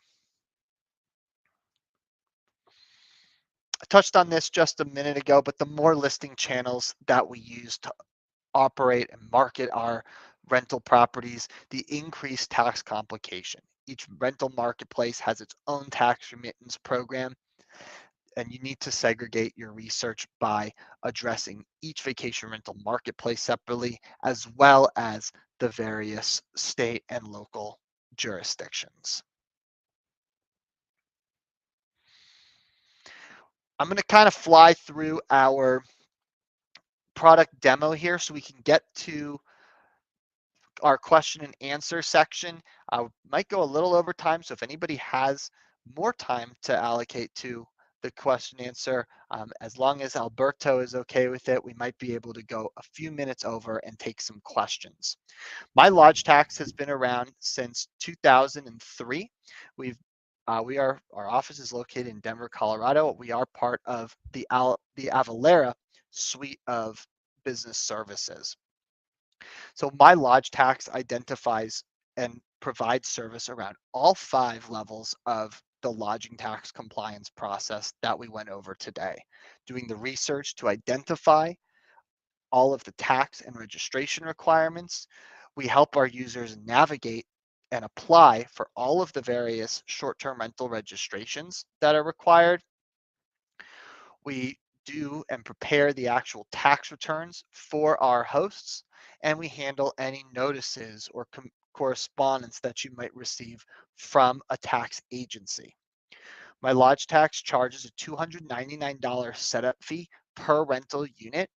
I touched on this just a minute ago, but the more listing channels that we use to operate and market our rental properties, the increased tax complication. Each rental marketplace has its own tax remittance program, and you need to segregate your research by addressing each vacation rental marketplace separately, as well as the various state and local jurisdictions. I'm going to kind of fly through our product demo here so we can get to our question and answer section. I might go a little over time, so if anybody has more time to allocate to the question answer, as long as Alberto is okay with it, we might be able to go a few minutes over and take some questions. My Lodge Tax has been around since 2003. Our office is located in Denver, Colorado. We are part of the Avalara suite of business services. So my Lodge Tax identifies and provides service around all 5 levels of the lodging tax compliance process that we went over today, doing the research to identify all of the tax and registration requirements. We help our users navigate and apply for all of the various short-term rental registrations that are required. We do and prepare the actual tax returns for our hosts, and we handle any notices or correspondence that you might receive from a tax agency. My Lodge Tax charges a $299 setup fee per rental unit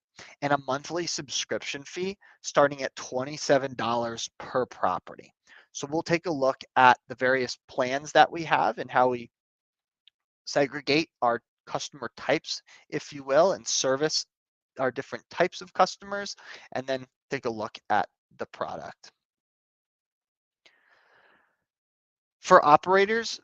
and a monthly subscription fee starting at $27 per property. So we'll take a look at the various plans that we have and how we segregate our customer types, if you will, and service our different types of customers, and then take a look at the product. For operators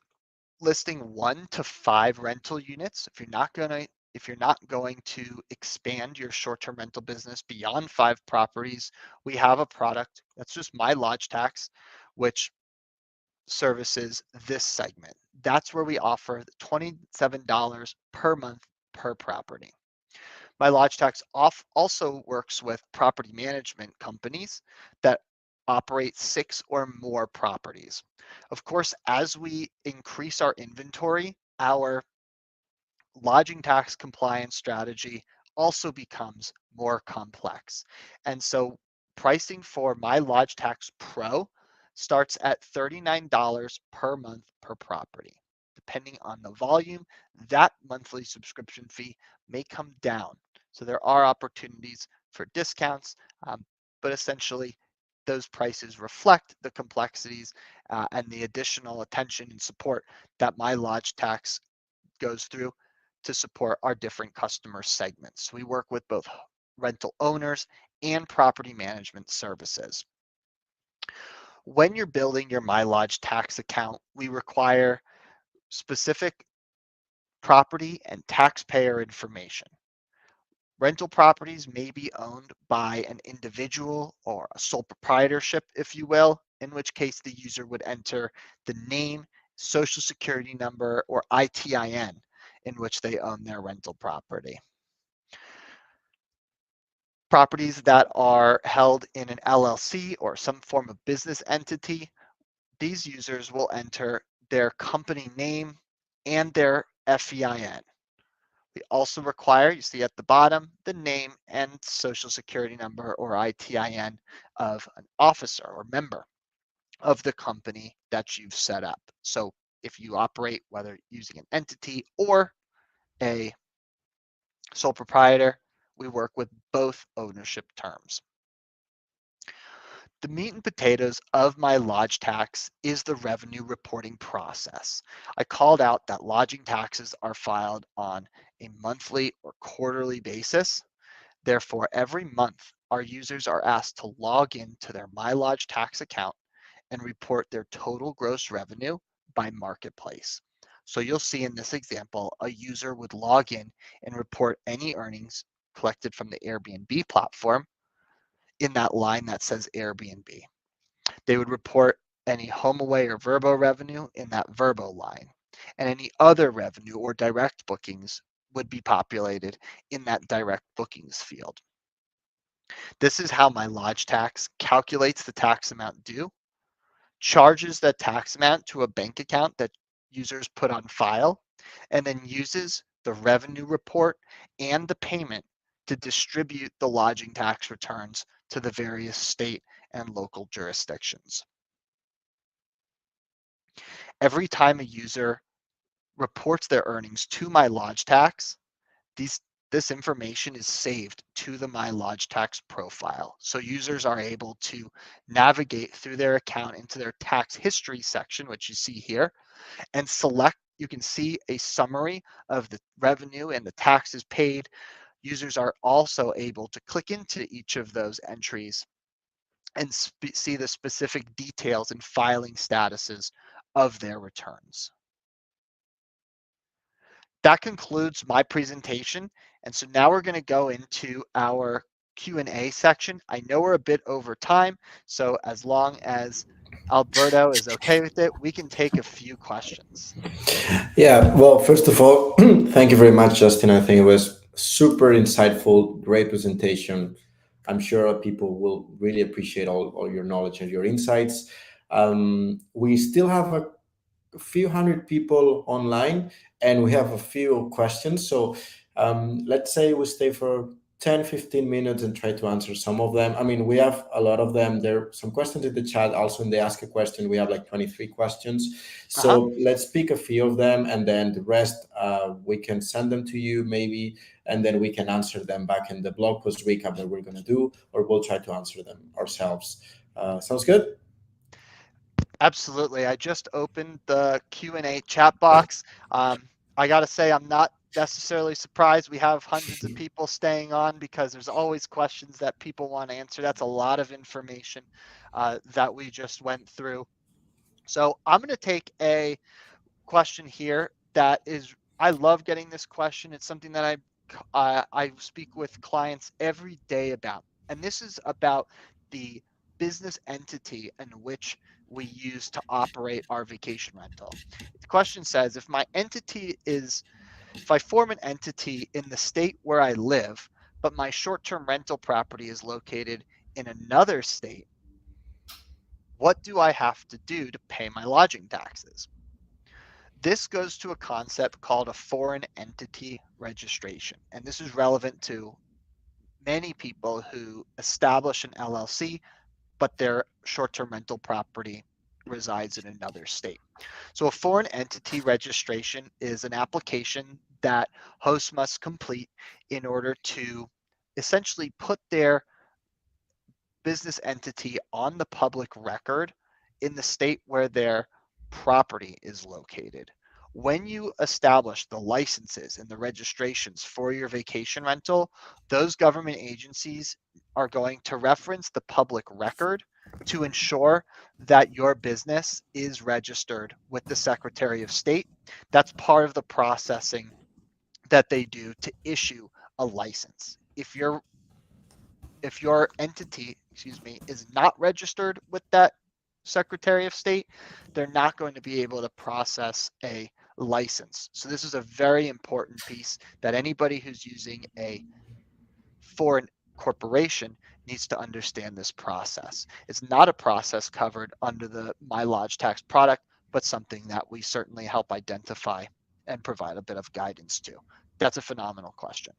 listing 1 to 5 rental units, if you're not going to expand your short-term rental business beyond 5 properties, we have a product that's just My Lodge Tax, which services this segment. That's where we offer the $27 per month per property. My Lodge Tax also works with property management companies that operate 6 or more properties. Of course, as we increase our inventory, our lodging tax compliance strategy also becomes more complex. And so pricing for My Lodge Tax Pro starts at $39 per month per property. Depending on the volume, that monthly subscription fee may come down. So there are opportunities for discounts, but essentially those prices reflect the complexities and the additional attention and support that My Lodge Tax goes through to support our different customer segments. We work with both rental owners and property management services. When you're building your My Lodge Tax account, we require specific property and taxpayer information. Rental properties may be owned by an individual or a sole proprietorship, if you will, in which case the user would enter the name, social security number, or ITIN in which they own their rental property. Properties that are held in an LLC or some form of business entity, these users will enter their company name and their FEIN. We also require, you see at the bottom, the name and social security number or ITIN of an officer or member of the company that you've set up. So if you operate, whether using an entity or a sole proprietor, we work with both ownership terms. The meat and potatoes of My Lodge Tax is the revenue reporting process. I called out that lodging taxes are filed on a monthly or quarterly basis. Therefore, every month, our users are asked to log into their My Lodge Tax account and report their total gross revenue by marketplace. So you'll see in this example, a user would log in and report any earnings collected from the Airbnb platform in that line that says Airbnb. They would report any HomeAway or Verbo revenue in that Verbo line, and any other revenue or direct bookings would be populated in that direct bookings field. This is how My Lodge Tax calculates the tax amount due, charges that tax amount to a bank account that users put on file, and then uses the revenue report and the payment to distribute the lodging tax returns to the various state and local jurisdictions. Every time a user reports their earnings to My Lodge Tax, this information is saved to the My Lodge Tax profile. So users are able to navigate through their account into their tax history section, which you see here, and select, you can see a summary of the revenue and the taxes paid. Users are also able to click into each of those entries and see the specific details and filing statuses of their returns. That concludes my presentation. And so now we're going to go into our Q&A section. I know we're a bit over time, so as long as Alberto is okay with it, we can take a few questions. Yeah, well, first of all, thank you very much, Justin. I think it was super insightful, great presentation. I'm sure people will really appreciate all your knowledge and your insights. We still have a few hundred people online and we have a few questions. So let's say we stay for 10-15 minutes and try to answer some of them. I mean, we have a lot of them. There are some questions in the chat. Also, in the Ask a Question, we have like 23 questions. Uh-huh. So let's pick a few of them and then the rest we can send them to you maybe. And then we can answer them back in the blog post recap that we're going to do, or we'll try to answer them ourselves. Sounds good? Absolutely. I just opened the Q&A chat box. I got to say, I'm not necessarily surprised we have hundreds of people staying on because there's always questions that people want to answer. That's a lot of information that we just went through. So I'm going to take a question here that is, I love getting this question. It's something that I speak with clients every day about, and this is about the business entity in which we use to operate our vacation rental. The question says, if I form an entity in the state where I live, but my short-term rental property is located in another state, what do I have to do to pay my lodging taxes? This goes to a concept called a foreign entity registration. And this is relevant to many people who establish an LLC, but their short term rental property resides in another state. So, a foreign entity registration is an application that hosts must complete in order to essentially put their business entity on the public record in the state where their property is located. When you establish the licenses and the registrations for your vacation rental, those government agencies are going to reference the public record to ensure that your business is registered with the Secretary of State. That's part of the processing that they do to issue a license. If your entity, excuse me, is not registered with that Secretary of State, they're not going to be able to process a license. So this is a very important piece that anybody who's using a foreign corporation needs to understand this process. It's not a process covered under the My Lodge Tax product, but something that we certainly help identify and provide a bit of guidance to. That's a phenomenal question.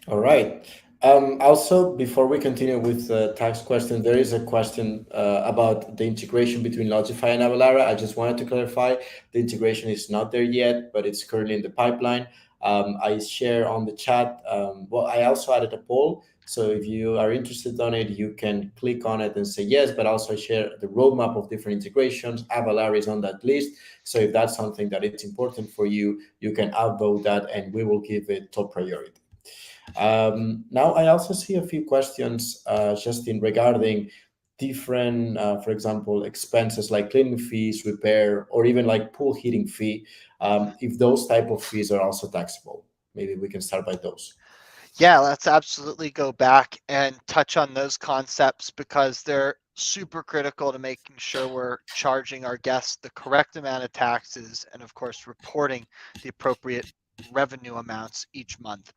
All right. Also, before we continue with the tax question, there is a question about the integration between Lodgify and Avalara. I just wanted to clarify the integration is not there yet, but it's currently in the pipeline. I share on the chat. Well, I also added a poll. So if you are interested on it, you can click on it and say yes, but also I share the roadmap of different integrations. Avalara is on that list. So if that's something that it's important for you, you can upvote that and we will give it top priority. Now, I also see a few questions just in regarding different, for example, expenses like cleaning fees, repair, or even like pool heating fee. If those type of fees are also taxable, maybe we can start by those. Yeah, let's absolutely go back and touch on those concepts because they're super critical to making sure we're charging our guests the correct amount of taxes and, of course, reporting the appropriate revenue amounts each month.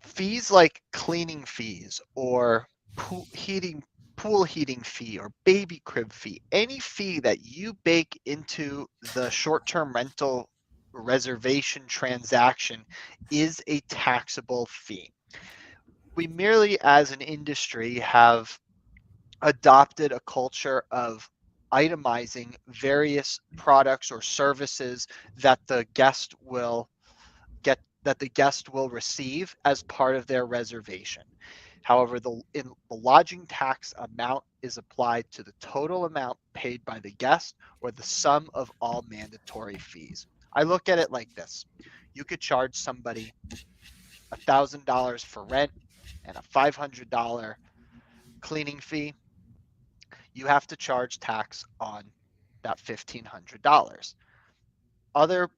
Fees like cleaning fees or pool heating fee or baby crib fee, any fee that you bake into the short-term rental reservation transaction is a taxable fee. We merely, as an industry, have adopted a culture of itemizing various products or services that the guest will receive as part of their reservation. However, the lodging tax amount is applied to the total amount paid by the guest or the sum of all mandatory fees. I look at it like this. You could charge somebody $1,000 for rent and a $500 cleaning fee. You have to charge tax on that $1,500. Other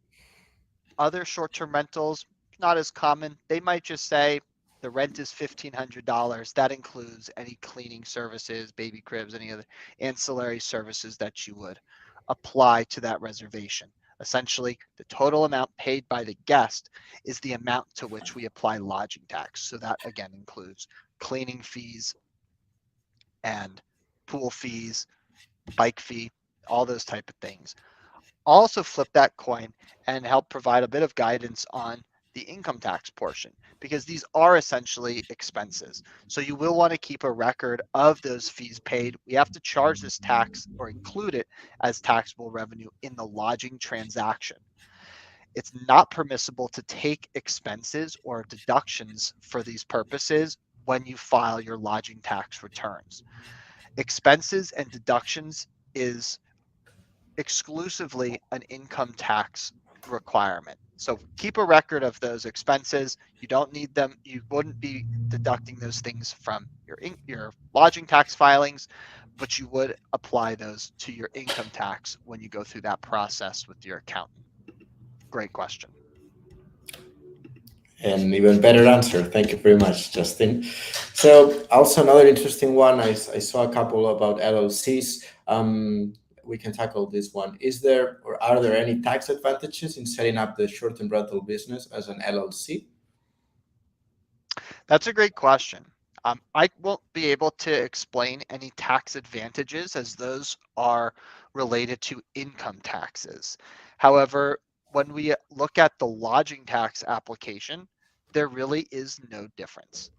other short-term rentals, not as common. They might just say The rent is $1,500. That includes any cleaning services, baby cribs, any other ancillary services that you would apply to that reservation. Essentially, the total amount paid by the guest is the amount to which we apply lodging tax. So that again includes cleaning fees and pool fees, bike fee, all those type of things. Also flip that coin and help provide a bit of guidance on the income tax portion because these are essentially expenses. So you will want to keep a record of those fees paid. We have to charge this tax or include it as taxable revenue in the lodging transaction. It's not permissible to take expenses or deductions for these purposes when you file your lodging tax returns. Expenses and deductions is exclusively an income tax requirement. So keep a record of those expenses. You don't need them. You wouldn't be deducting those things from your lodging tax filings, but you would apply those to your income tax when you go through that process with your accountant. Great question. An even better answer. Thank you very much, Justin. So, also another interesting one. I saw a couple about LLCs. We can tackle this one. Is there or are there any tax advantages in setting up the short-term rental business as an LLC? That's a great question. I won't be able to explain any tax advantages as those are related to income taxes. However, when we look at the lodging tax application, there really is no difference.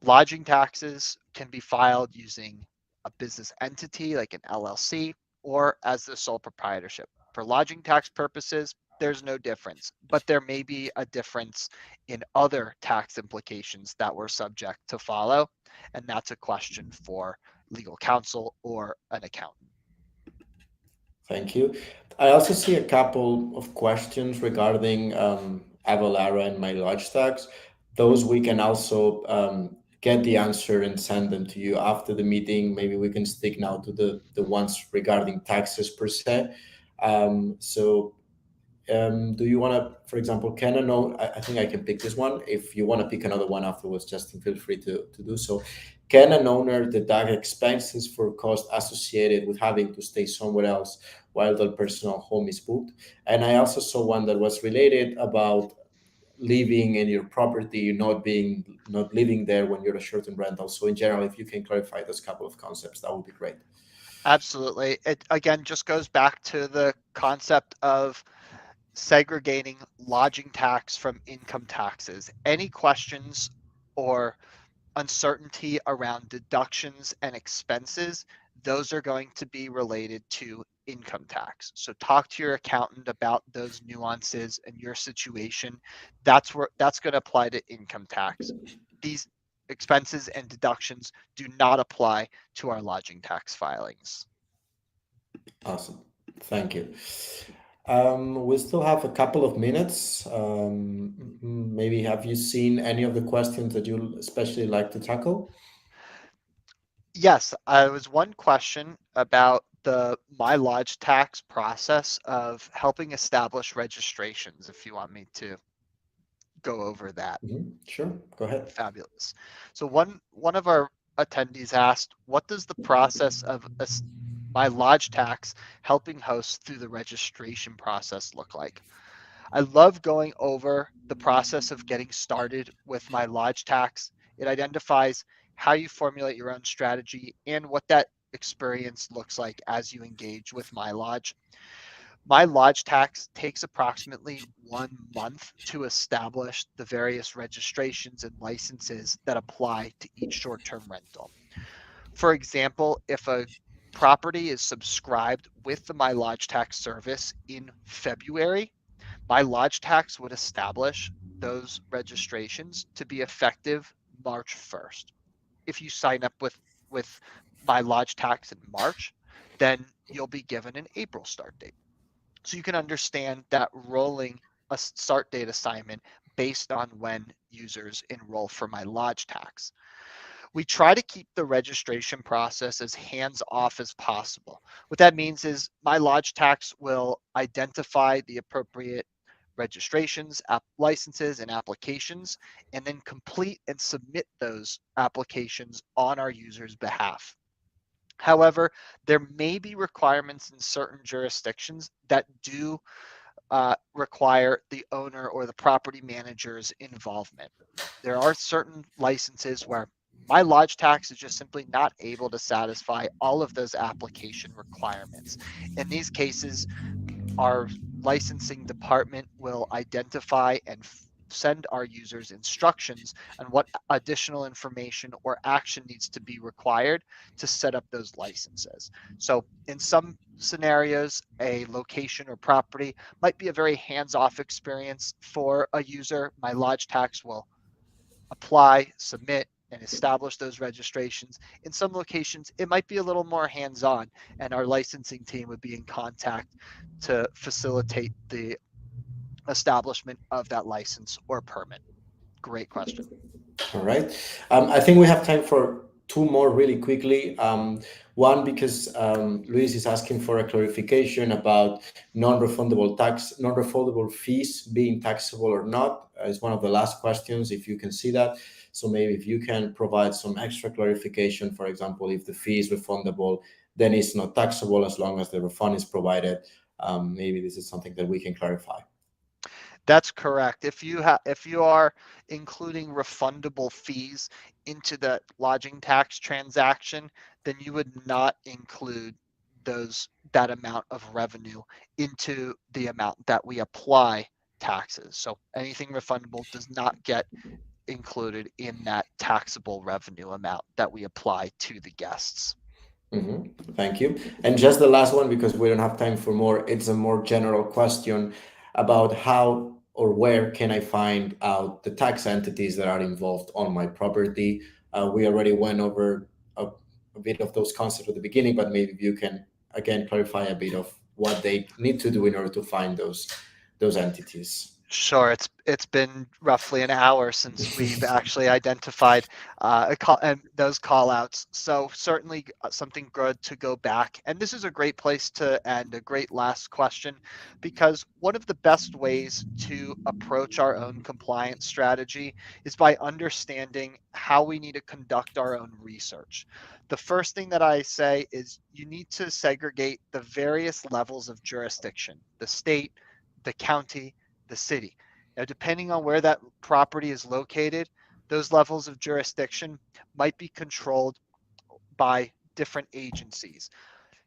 Lodging taxes can be filed using a business entity like an LLC or as the sole proprietorship. For lodging tax purposes, there's no difference, but there may be a difference in other tax implications that we're subject to follow, and that's a question for legal counsel or an accountant. Thank you. I also see a couple of questions regarding Avalara and my Lodge tax. Those we can also get the answer and send them to you after the meeting. Maybe we can stick now to the ones regarding taxes per se. So do you want to, for example, can I know? I think I can pick this one. If you want to pick another one afterwards, Justin, feel free to do so. Can an owner deduct expenses for costs associated with having to stay somewhere else while their personal home is booked? And I also saw one that was related about living in your property, not living there when you're a short-term rental. So in general, if you can clarify those couple of concepts, that would be great. Absolutely. It again just goes back to the concept of segregating lodging tax from income taxes. Any questions or uncertainty around deductions and expenses, those are going to be related to income tax. So talk to your accountant about those nuances and your situation. That's going to apply to income tax. These expenses and deductions do not apply to our lodging tax filings. Awesome. Thank you. We still have a couple of minutes. Maybe have you seen any of the questions that you especially like to tackle? Yes, I was one question about the My Lodge tax process of helping establish registrations, if you want me to go over that. Sure, go ahead. Fabulous. So one of our attendees asked, what does the process of My Lodge tax helping hosts through the registration process look like? I love going over the process of getting started with My Lodge tax. It identifies how you formulate your own strategy and what that experience looks like as you engage with My Lodge. My Lodge tax takes approximately 1 month to establish the various registrations and licenses that apply to each short-term rental. For example, if a property is subscribed with the My Lodge tax service in February, My Lodge tax would establish those registrations to be effective March 1st. If you sign up with My Lodge tax in March, then you'll be given an April start date. So you can understand that rolling a start date assignment based on when users enroll for My Lodge tax. We try to keep the registration process as hands off as possible. What that means is My Lodge tax will identify the appropriate registrations, licenses, and applications, and then complete and submit those applications on our users' behalf. However, there may be requirements in certain jurisdictions that do require the owner or the property manager's involvement. There are certain licenses where my lodge tax is just simply not able to satisfy all of those application requirements. In these cases, our licensing department will identify and send our users instructions on what additional information or action needs to be required to set up those licenses. So in some scenarios, a location or property might be a very hands-off experience for a user. My lodge tax will apply, submit, and establish those registrations. In some locations, it might be a little more hands-on, and our licensing team would be in contact to facilitate the establishment of that license or permit. Great question. All right. I think we have time for two more really quickly. One, because Luis is asking for a clarification about non-refundable fees being taxable or not. It's one of the last questions, if you can see that. So maybe if you can provide some extra clarification, for example, if the fee is refundable, then it's not taxable as long as the refund is provided. Maybe this is something that we can clarify. That's correct. If you are including refundable fees into the lodging tax transaction, then you would not include that amount of revenue into the amount that we apply taxes. So anything refundable does not get included in that taxable revenue amount that we apply to the guests. Thank you. And just the last one, because we don't have time for more, it's a more general question about how or where can I find out the tax entities that are involved on my property. We already went over a bit of those concepts at the beginning, but maybe you can again clarify a bit of what they need to do in order to find those entities. Sure, it's been roughly an hour since we've actually identified and those call outs. So certainly something good to go back. And this is a great place to end, a great last question, because one of the best ways to approach our own compliance strategy is by understanding how we need to conduct our own research. The first thing that I say is you need to segregate the various levels of jurisdiction, the state, the county, the city. Now, depending on where that property is located, those levels of jurisdiction might be controlled by different agencies.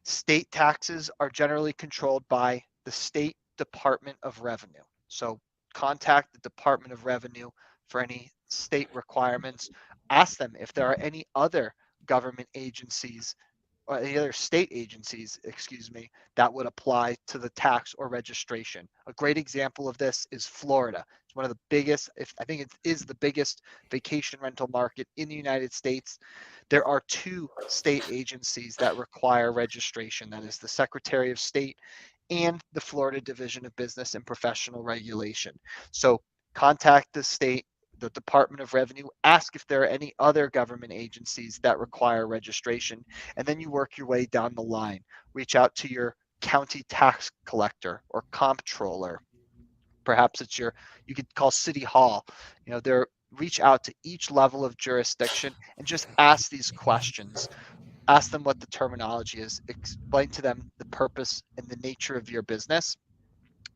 State taxes are generally controlled by the State Department of Revenue. So contact the Department of Revenue for any state requirements. Ask them if there are any other government agencies or any other state agencies, excuse me, that would apply to the tax or registration. A great example of this is Florida. It's one of the biggest, if I think it is the biggest vacation rental market in the United States. There are two state agencies that require registration. That is the Secretary of State and the Florida Division of Business and Professional Regulation. So contact the state, the Department of Revenue, ask if there are any other government agencies that require registration, and then you work your way down the line. Reach out to your county tax collector or comptroller. Perhaps you could call City Hall. There, reach out to each level of jurisdiction and just ask these questions. Ask them what the terminology is. Explain to them the purpose and the nature of your business,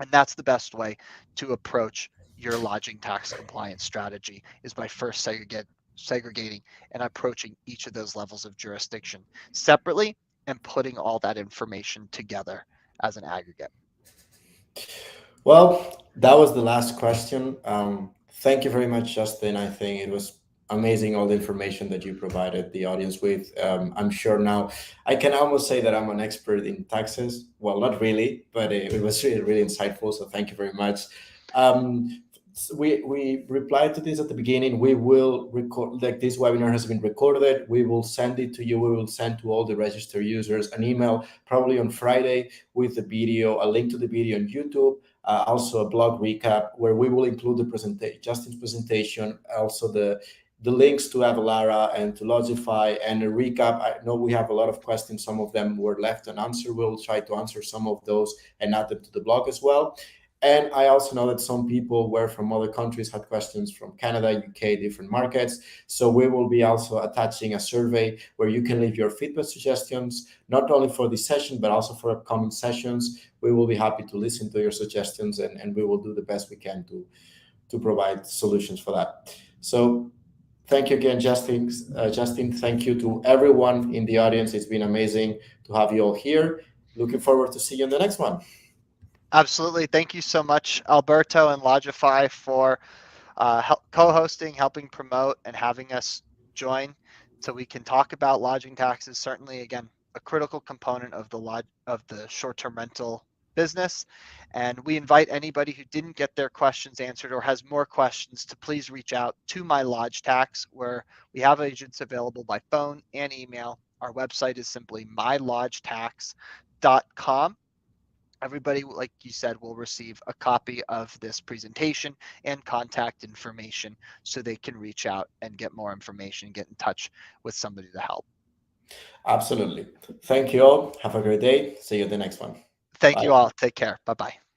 and that's the best way to approach your lodging tax compliance strategy is by first segregating and approaching each of those levels of jurisdiction separately and putting all that information together as an aggregate. Well, that was the last question. Thank you very much, Justin. I think it was amazing all the information that you provided the audience with. I'm sure now I can almost say that I'm an expert in taxes. Well, not really, but it was really, really insightful. So thank you very much. We replied to this at the beginning. We will record, like, this webinar has been recorded. We will send it to you. We will send to all the registered users an email probably on Friday with the video, a link to the video on YouTube, also a blog recap where we will include the presentation, Justin's presentation, also the links to Avalara and to Lodgify, and a recap. I know we have a lot of questions. Some of them were left unanswered. We'll try to answer some of those and add them to the blog as well. And I also know that some people were from other countries, had questions from Canada, UK, different markets. So we will be also attaching a survey where you can leave your feedback suggestions, not only for this session, but also for upcoming sessions. We will be happy to listen to your suggestions, and we will do the best we can to provide solutions for that. So thank you again, Justin. Justin, thank you to everyone in the audience. It's been amazing to have you all here. Looking forward to see you in the next one. Absolutely. Thank you so much, Alberto and Lodgify, for co-hosting, helping promote, and having us join so we can talk about lodging taxes. Certainly, again, a critical component of the short-term rental business. And we invite anybody who didn't get their questions answered or has more questions to please reach out to My Lodge Tax, where we have agents available by phone and email. Our website is simply mylodgetax.com. Everybody, like you said, will receive a copy of this presentation and contact information so they can reach out and get more information, get in touch with somebody to help. Absolutely. Thank you all. Have a great day. See you in the next one. Thank Bye. you all. Take care. Bye bye.